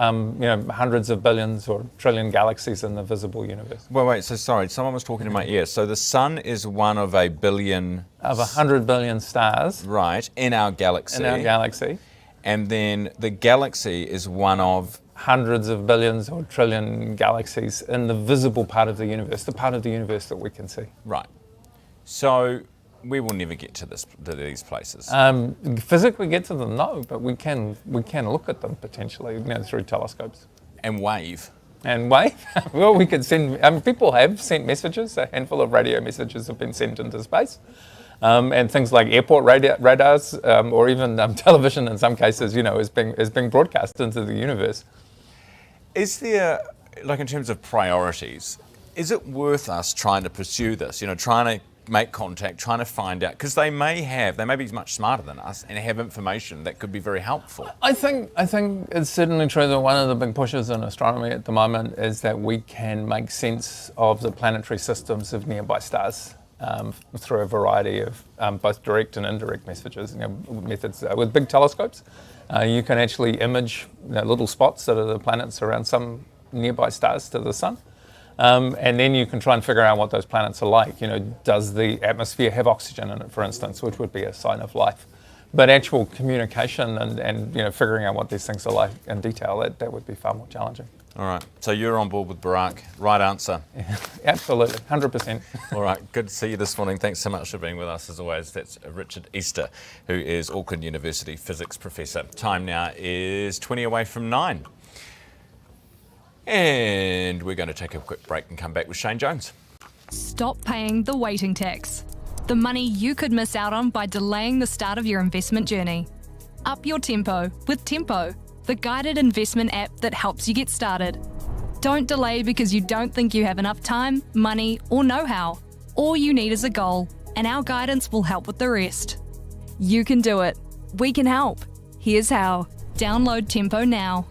hundreds of billions or trillion galaxies in the visible universe. Wait, so sorry, someone was talking in my ear. So the sun is one of a billion... Of 100 billion stars. Right, in our galaxy. And then the galaxy is one of... Hundreds of billions or trillion galaxies in the visible part of the universe, the part of the universe that we can see. Right. So we will never get to these places. Physically get to them, no, but we can look at them potentially through telescopes. And wave. Well, we could send. People have sent messages. A handful of radio messages have been sent into space, and things like airport radars, or even television in some cases, is being broadcast into the universe. Is there, in terms of priorities, is it worth us trying to pursue this? Trying to make contact, trying to find out, because they may be much smarter than us and have information that could be very helpful. I think it's certainly true that one of the big pushes in astronomy at the moment is that we can make sense of the planetary systems of nearby stars through a variety of both direct and indirect methods. With big telescopes, you can actually image little spots that are the planets around some nearby stars to the sun. And then you can try and figure out what those planets are like. Does the atmosphere have oxygen in it, for instance, which would be a sign of life? But actual communication and figuring out what these things are like in detail, that would be far more challenging. All right. So you're on board with Barack. Right answer. Absolutely. 100%. All right. Good to see you this morning. Thanks so much for being with us as always. That's Richard Easter, who is Auckland University physics professor. Time now is 20 away from 9. And we're going to take a quick break and come back with Shane Jones. Stop paying the waiting tax. The money you could miss out on by delaying the start of your investment journey. Up your tempo with Tempo, the guided investment app that helps you get started. Don't delay because you don't think you have enough time, money, or know-how. All you need is a goal, and our guidance will help with the rest. You can do it. We can help. Here's how. Download Tempo now.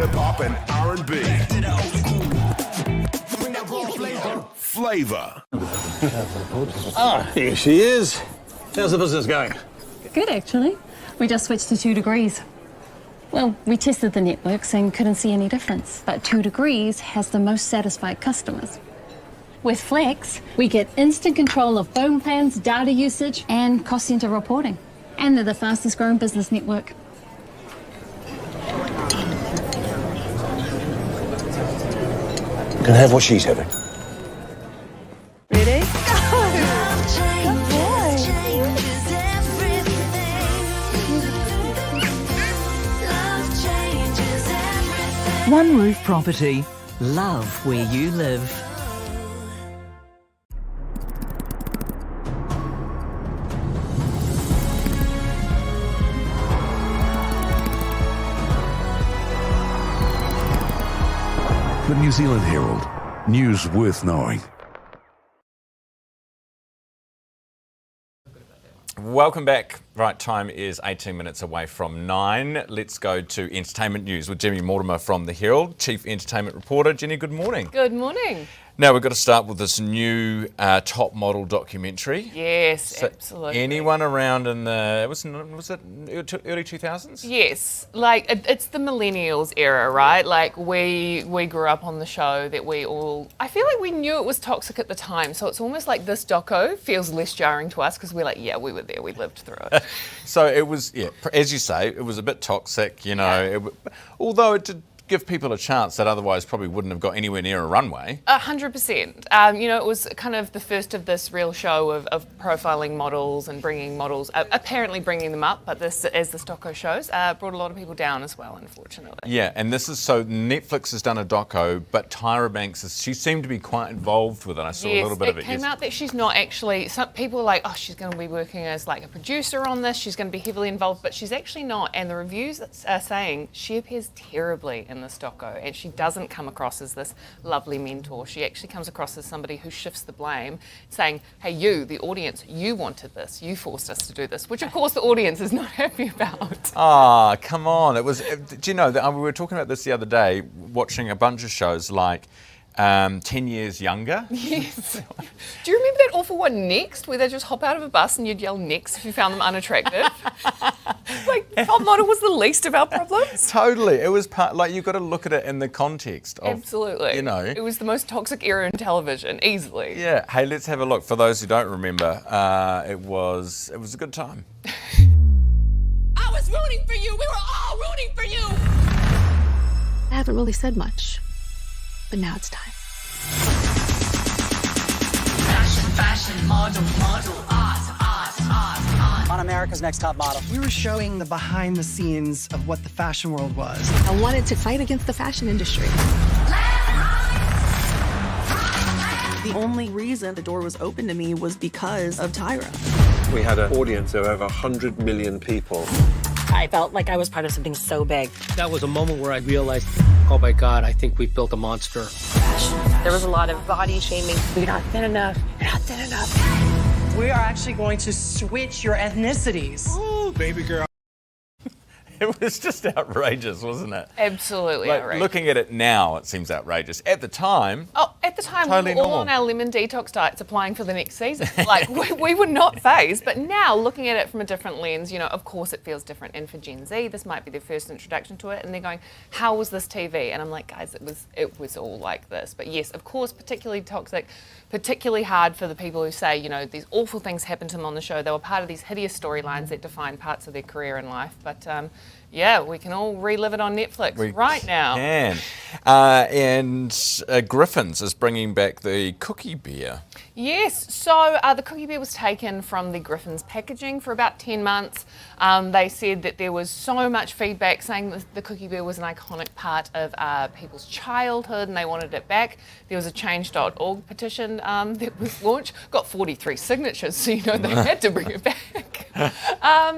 Hip-hop and R&B. Flavor. Here she is. How's the business going? Good, actually. We just switched to 2 degrees. Well, we tested the networks and couldn't see any difference. But 2 degrees has the most satisfied customers. With Flex, we get instant control of phone plans, data usage, and cost center reporting. And they're the fastest growing business network. You can have what she's having. Ready? One Roof Property. Love where you live. The New Zealand Herald. News worth knowing. Welcome back. Right, time is 18 minutes away from 9. Let's go to entertainment news with Jenny Mortimer from the Herald, Chief Entertainment Reporter. Jenny, good morning. Good morning. Now, we've got to start with this new top model documentary. Yes, absolutely. Anyone around in the, was it early 2000s? Yes, it's the millennials era, right? We grew up on the show that I feel like we knew it was toxic at the time, so it's almost like this doco feels less jarring to us because we're like, yeah, we were there, we lived through it. So it was, as you say, it was a bit toxic, although it did give people a chance that otherwise probably wouldn't have got anywhere near a runway. 100%. It was kind of the first of this real show of profiling models and bringing models, apparently bringing them up, but this, as the Stocko shows, brought a lot of people down as well, unfortunately. Yeah, and this is so Netflix has done a doco, but Tyra Banks, she seemed to be quite involved with it. I saw a little bit of it. It came out that she's not actually, some people are like, oh, she's going to be working as like a producer on this, she's going to be heavily involved, but she's actually not. And the reviews are saying she appears terribly in the Stocko, and she doesn't come across as this lovely mentor. She actually comes across as somebody who shifts the blame, saying, hey, you, the audience, you wanted this, you forced us to do this, which of course the audience is not happy about. Ah, come on. It was, do you know, we were talking about this the other day, watching a bunch of shows like 10 Years Younger. Yes. Do you remember that awful one, Next, where they just hop out of a bus and you'd yell next if you found them unattractive? Like, top model was the least of our problems. Totally. It was you've got to look at it in the context of, absolutely. It was the most toxic era in television, easily. Yeah. Hey, let's have a look. For those who don't remember, it was a good time. I was rooting for you. We were all rooting for you. I haven't really said much, but now it's time. Fashion, model, art. On America's Next Top Model. We were showing the behind the scenes of what the fashion world was. I wanted to fight against the fashion industry. The only reason the door was open to me was because of Tyra. We had an audience of over 100 million people. I felt like I was part of something so big. That was a moment where I realized, oh my God, I think we've built a monster. There was a lot of body shaming. You're not thin enough. You're not thin enough. We are actually going to switch your ethnicities. Oh, baby girl. It was just outrageous, wasn't it? Absolutely outrageous. Looking at it now, it seems outrageous. At the time, at the time, totally we were all normal. on our lemon detox diets applying for the next season. Like, we were not phased. But now, looking at it from a different lens, of course it feels different. And for Gen Z, this might be their first introduction to it. And they're going, how was this TV? And I'm like, guys, it was all like this. But yes, of course, particularly toxic, particularly hard for the people who say, these awful things happened to them on the show. They were part of these hideous storylines that define parts of their career in life. But yeah, we can all relive it on Netflix right now. And Griffin's is bringing back the cookie bear. Yes, so the cookie bear was taken from the Griffin's packaging for about 10 months. They said that there was so much feedback saying that the cookie bear was an iconic part of people's childhood and they wanted it back. There was a change.org petition that was launched, got 43 signatures, so they had to bring it back.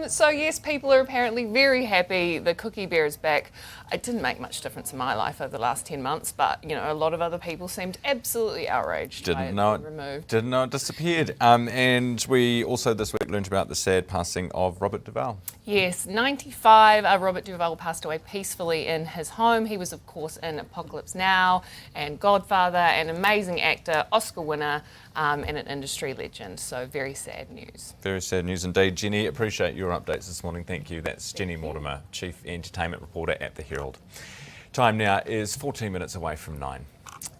So yes, people are apparently very happy the cookie bear is back. It didn't make much difference in my life over the last 10 months, but a lot of other people seemed absolutely outraged by it being removed. Didn't know it disappeared. And we also this week learned about the sad passing of Robert Duvall. Yes, 95. Robert Duvall passed away peacefully in his home. He was, of course, in Apocalypse Now and Godfather, an amazing actor, Oscar winner, and an industry legend. So very sad news. Very sad news indeed. Jenny, appreciate your updates this morning. Thank you. That's Jenny Mortimer, Chief Entertainment Reporter at the Herald. Time now is 14 minutes away from 9.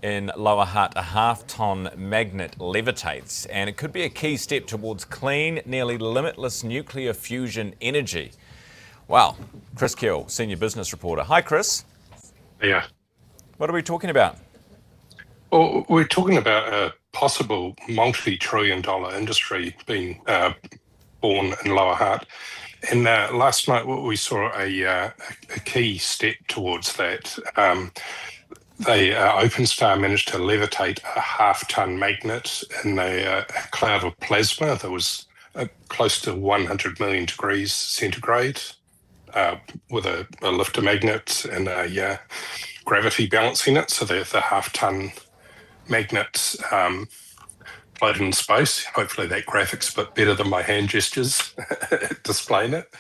In Lower Hutt, a half-ton magnet levitates, and it could be a key step towards clean, nearly limitless nuclear fusion energy. Wow. Chris Kill, Senior Business Reporter. Hi, Chris. Yeah. What are we talking about? Well, we're talking about a possible multi-trillion-dollar industry being born in Lower Hutt. And last night we saw a key step towards that. OpenStar managed to levitate a half-ton magnet in a cloud of plasma that was close to 100 million degrees centigrade with a lifter magnet and a gravity balancing it. So the half-ton magnet floated in space. Hopefully that graphic's a bit better than my hand gestures displaying it.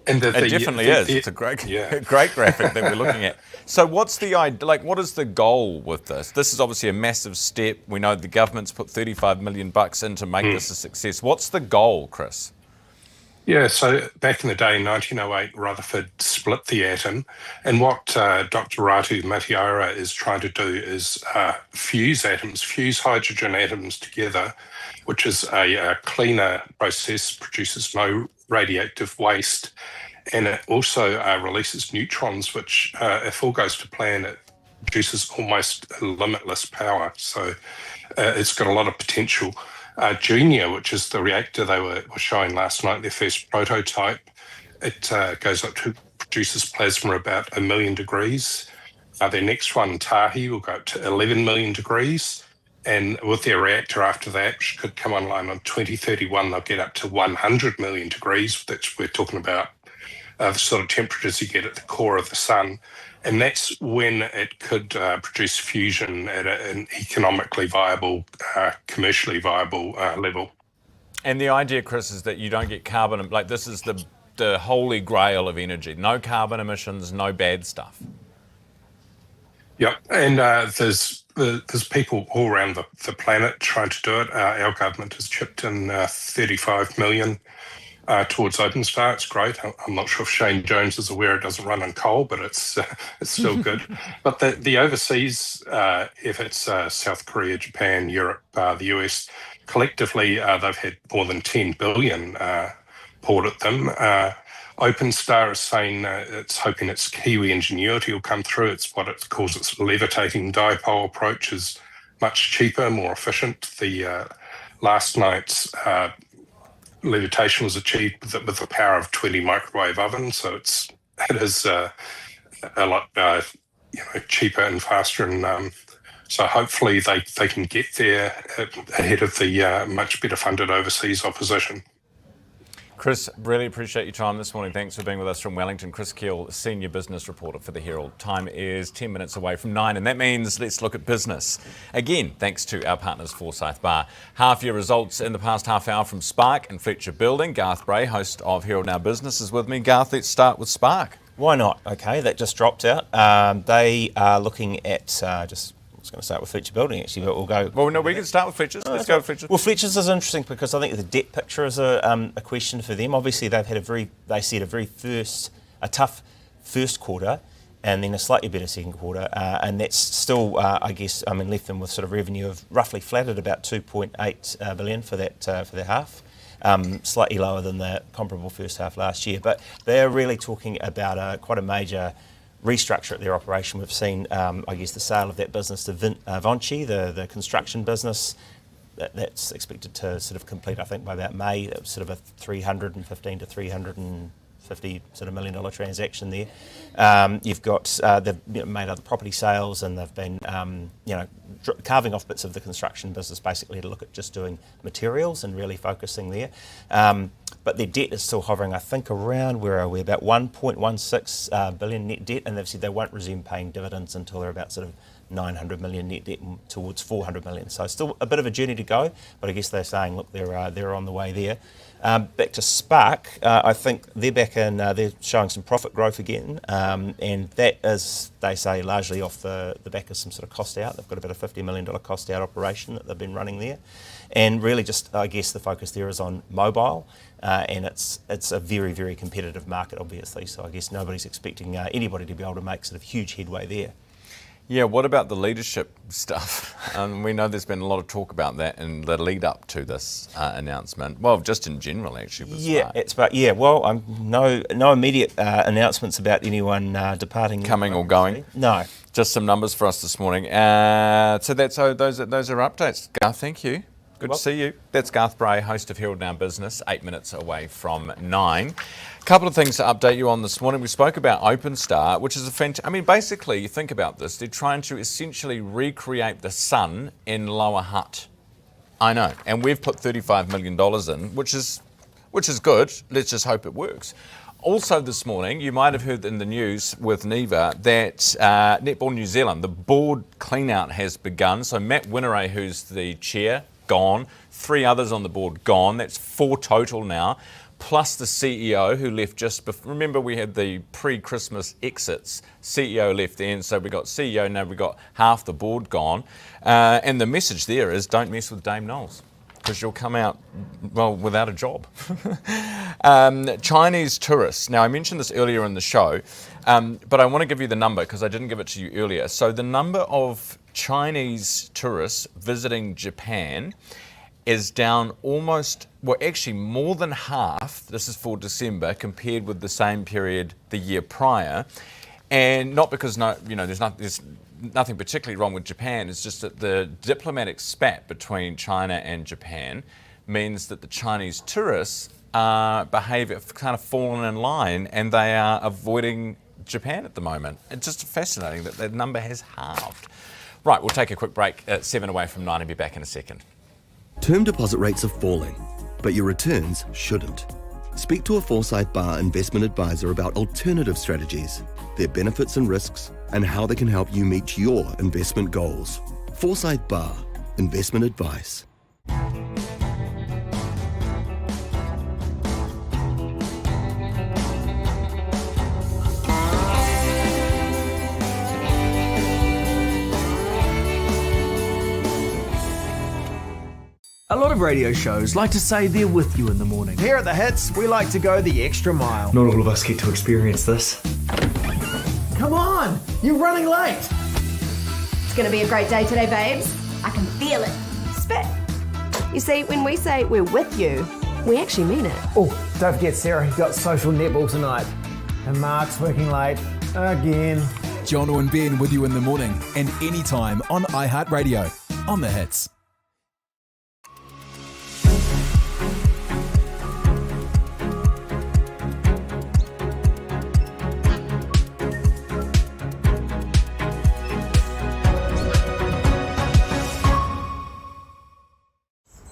And it definitely is. It's a great graphic that we're looking at. So what's the idea? Like, what is the goal with this? This is obviously a massive step. We know the government's put $35 million in to make this a success. What's the goal, Chris? Yeah, so back in the day, in 1908, Rutherford split the atom. And what Dr. Ratu Matiara is trying to do is fuse hydrogen atoms together, which is a cleaner process, produces no radioactive waste, And it also releases neutrons, which, if all goes to plan, it produces almost limitless power. So it's got a lot of potential. Junior, which is the reactor they were showing last night, their first prototype, it goes up to produces plasma about 1 million degrees. Their next one, Tahi, will go up to 11 million degrees. And with their reactor after that, which could come online on 2031, they'll get up to 100 million degrees. We're talking about the sort of temperatures you get at the core of the sun. And that's when it could produce fusion at an economically viable, commercially viable level. And the idea, Chris, is that you don't get carbon, like this is the holy grail of energy. No carbon emissions, no bad stuff. Yep, and there's people all around the planet trying to do it. Our government has chipped in 35 million towards OpenStar. It's great. I'm not sure if Shane Jones is aware it doesn't run on coal, but it's still good. But the overseas, if it's South Korea, Japan, Europe, the US, collectively they've had more than 10 billion poured at them. OpenStar is saying it's hoping its Kiwi ingenuity will come through. It's what it calls its levitating dipole approach, is much cheaper, more efficient. The last night's levitation was achieved with the power of 20 microwave ovens, so it is a lot cheaper and faster, and so hopefully they can get there ahead of the much better funded overseas opposition. Chris, really appreciate your time this morning. Thanks for being with us from Wellington. Chris Keel, senior business reporter for the Herald. Time is 10 minutes away from 9, and that means let's look at business. Again, thanks to our partners Forsyth Bar. Half-year results in the past half hour from Spark and Fletcher Building. Garth Bray, host of Herald Now Business, is with me. Garth, let's start with Spark. Why not? Okay, that just dropped out. They are looking at I was going to start with Fletcher Building, actually, but we'll go... Well, no, we can start with Fletcher's. Let's go with Fletcher's. Well, Fletcher's is interesting because I think the debt picture is a question for them. Obviously, they've had a tough first quarter and then a slightly better second quarter, and that's still, left them with sort of revenue of roughly flat at about 2.8 billion for their half. Slightly lower than the comparable first half last year. But they're really talking about quite a major restructure at their operation. We've seen, the sale of that business to Vinci, the construction business. That's expected to sort of complete, I think, by about May. That was sort of a 315 to 350 sort of $1 million transaction there. You've got they've made other property sales, and they've been carving off bits of the construction business basically to look at just doing materials and really focusing there. But their debt is still hovering, I think, around, where are we, about 1.16 billion net debt, and they've said they won't resume paying dividends until they're about sort of 900 million net debt towards 400 million. So still a bit of a journey to go, but I guess they're saying, look, they're on the way there. Back to Spark, I think they're back in, they're showing some profit growth again, and that is, they say, largely off the back of some sort of cost out. They've got about a $50 million cost out operation that they've been running there. And really just, I guess, the focus there is on mobile, and it's a very, very competitive market, obviously, so I guess nobody's expecting anybody to be able to make sort of huge headway there. Yeah, what about the leadership stuff? We know there's been a lot of talk about that in the lead up to this announcement. Well, just in general, actually. No immediate announcements about anyone departing. Coming or going? No. Just some numbers for us this morning. Those are updates. Garth, thank you. Good to see you. That's Garth Bray, host of Herald Now Business, 8 minutes away from 9. A couple of things to update you on this morning. We spoke about OpenStar, which is basically, you think about this, they're trying to essentially recreate the sun in Lower Hutt. I know, and we've put $35 million in, which is good. Let's just hope it works. Also this morning, you might have heard in the news with Neva that Netball New Zealand, the board clean-out has begun. So Matt Winneray, who's the chair, gone. 3 others on the board gone. That's 4 total now, plus the CEO who left just before. Remember, we had the pre-Christmas exits. CEO left then, so we got CEO, now we got half the board gone. And the message there is don't mess with Dame Knowles, because you'll come out, without a job. Chinese tourists. Now, I mentioned this earlier in the show, but I want to give you the number because I didn't give it to you earlier. So the number of Chinese tourists visiting Japan is down almost, well, actually more than half, this is for December, compared with the same period the year prior. And not because, there's nothing particularly wrong with Japan, it's just that the diplomatic spat between China and Japan means that the Chinese tourists have kind of fallen in line and they are avoiding Japan at the moment. It's just fascinating that the number has halved. Right, we'll take a quick break at 7 away from 9 and be back in a second. Term deposit rates are falling, but your returns shouldn't. Speak to a Foresight Bar investment advisor about alternative strategies, their benefits and risks, and how they can help you meet your investment goals. Foresight Bar, investment advice. A lot of radio shows like to say they're with you in the morning. Here at The Hits, we like to go the extra mile. Not all of us get to experience this. Come on, you're running late. It's going to be a great day today, babes. I can feel it. Spit. You see, when we say we're with you, we actually mean it. Oh, don't forget Sarah, got social netball tonight. And Mark's working late again. Jono and Ben with you in the morning and anytime on iHeartRadio. On The Hits.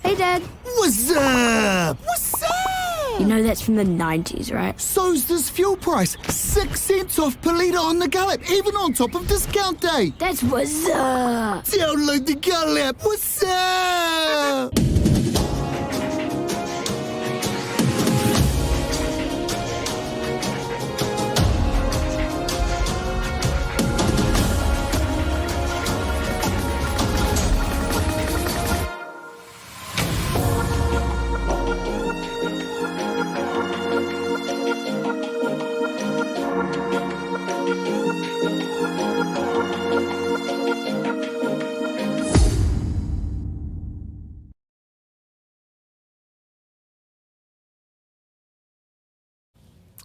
Hey, Dad. What's up? What's up? You know that's from the 90s, right? So's this fuel price. 6 cents off per litre on the Gallop, even on top of discount day. That's what's up. Download the Gallop. What's up?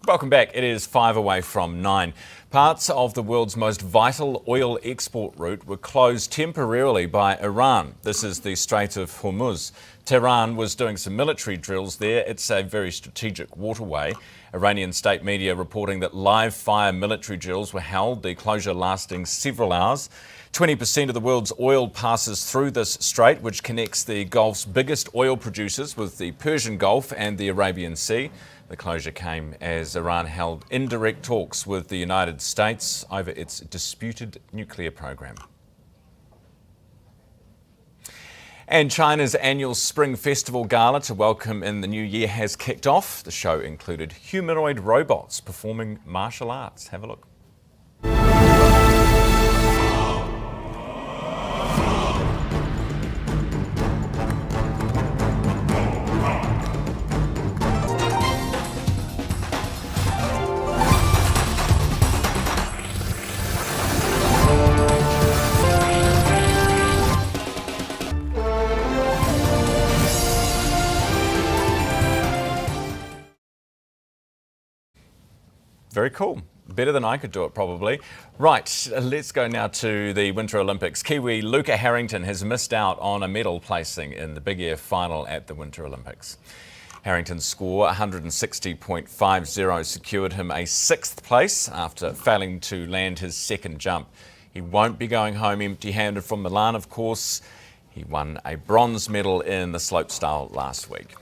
Welcome back. It is 5 away from 9. Parts of the world's most vital oil export route were closed temporarily by Iran. This is the Strait of Hormuz. Tehran was doing some military drills there. It's a very strategic waterway. Iranian state media reporting that live fire military drills were held, the closure lasting several hours. 20% of the world's oil passes through this strait, which connects the Gulf's biggest oil producers with the Persian Gulf and the Arabian Sea. The closure came as Iran held indirect talks with the United States over its disputed nuclear program. And China's annual Spring Festival Gala to welcome in the new year has kicked off. The show included humanoid robots performing martial arts. Have a look. Very cool. Better than I could do it, probably. Right, let's go now to the Winter Olympics. Kiwi Luca Harrington has missed out on a medal placing in the big air final at the Winter Olympics. Harrington's score, 160.50, secured him a 6th place after failing to land his second jump. He won't be going home empty-handed from Milan, of course. He won a bronze medal in the slopestyle last week.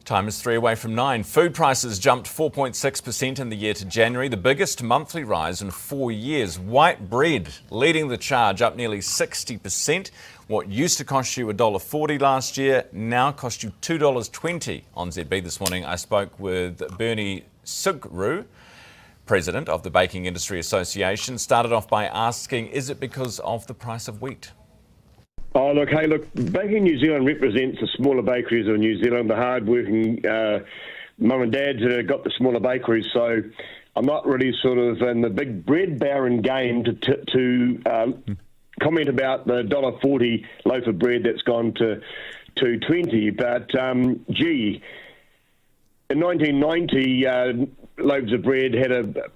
Time is 3 away from 9. Food prices jumped 4.6% in the year to January, the biggest monthly rise in 4 years. White bread leading the charge, up nearly 60%. What used to cost you $1.40 last year now cost you $2.20 on ZB this morning. I spoke with Bernie Sugru, president of the Baking Industry Association. Started off by asking, is it because of the price of wheat? Oh, look, Baking New Zealand represents the smaller bakeries of New Zealand, the hard-working mum and dads that have got the smaller bakeries. So I'm not really sort of in the big bread baron game to comment about the $1.40 loaf of bread that's gone to $2.20, but gee, in 1990, loaves of bread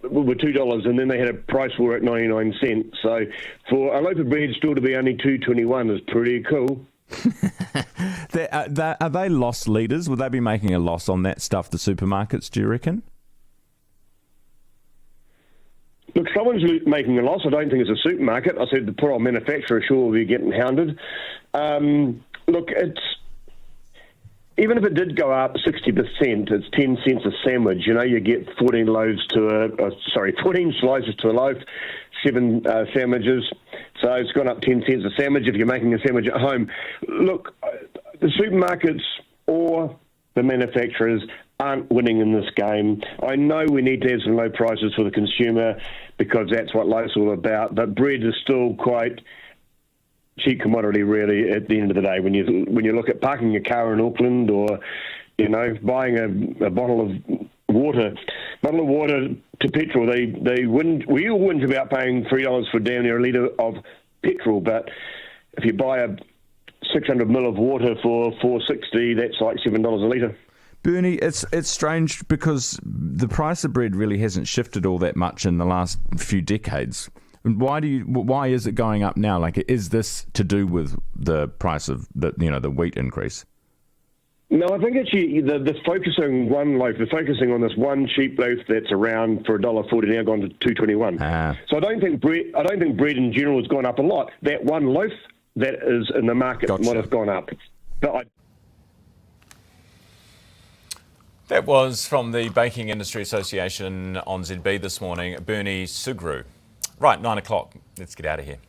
were $2, and then they had a price war at 99 cents. So for a loaf of bread still to be only $2.21 is pretty cool. Are they loss leaders? Would they be making a loss on that stuff, the supermarkets, do you reckon? Look, someone's making a loss. I don't think it's a supermarket. I said the poor old manufacturer sure will be getting hounded. Look, even if it did go up 60%, it's 10 cents a sandwich. You know, you get 14 slices to a loaf, 7 sandwiches. So it's gone up 10 cents a sandwich if you're making a sandwich at home. Look, the supermarkets or the manufacturers aren't winning in this game. I know we need to have some low prices for the consumer because that's what life's all about, but bread is still quite cheap commodity really at the end of the day. When you look at parking your car in Auckland or, you know, buying a bottle of water to petrol, we all whinge about paying $3 for down near a litre of petrol, but if you buy a 600 ml of water for $4.60, that's like $7 a litre. Bernie, it's strange because the price of bread really hasn't shifted all that much in the last few decades. Why is it going up now? Like, is this to do with the price of the wheat increase? No, I think actually the focusing on this one cheap loaf that's around for $1.40 now gone to $2.21. So I don't think bread in general has gone up a lot. That one loaf that is in the market might have gone up. That was from the Baking Industry Association on ZB this morning, Bernie Sugru. Right, 9 o'clock. Let's get out of here.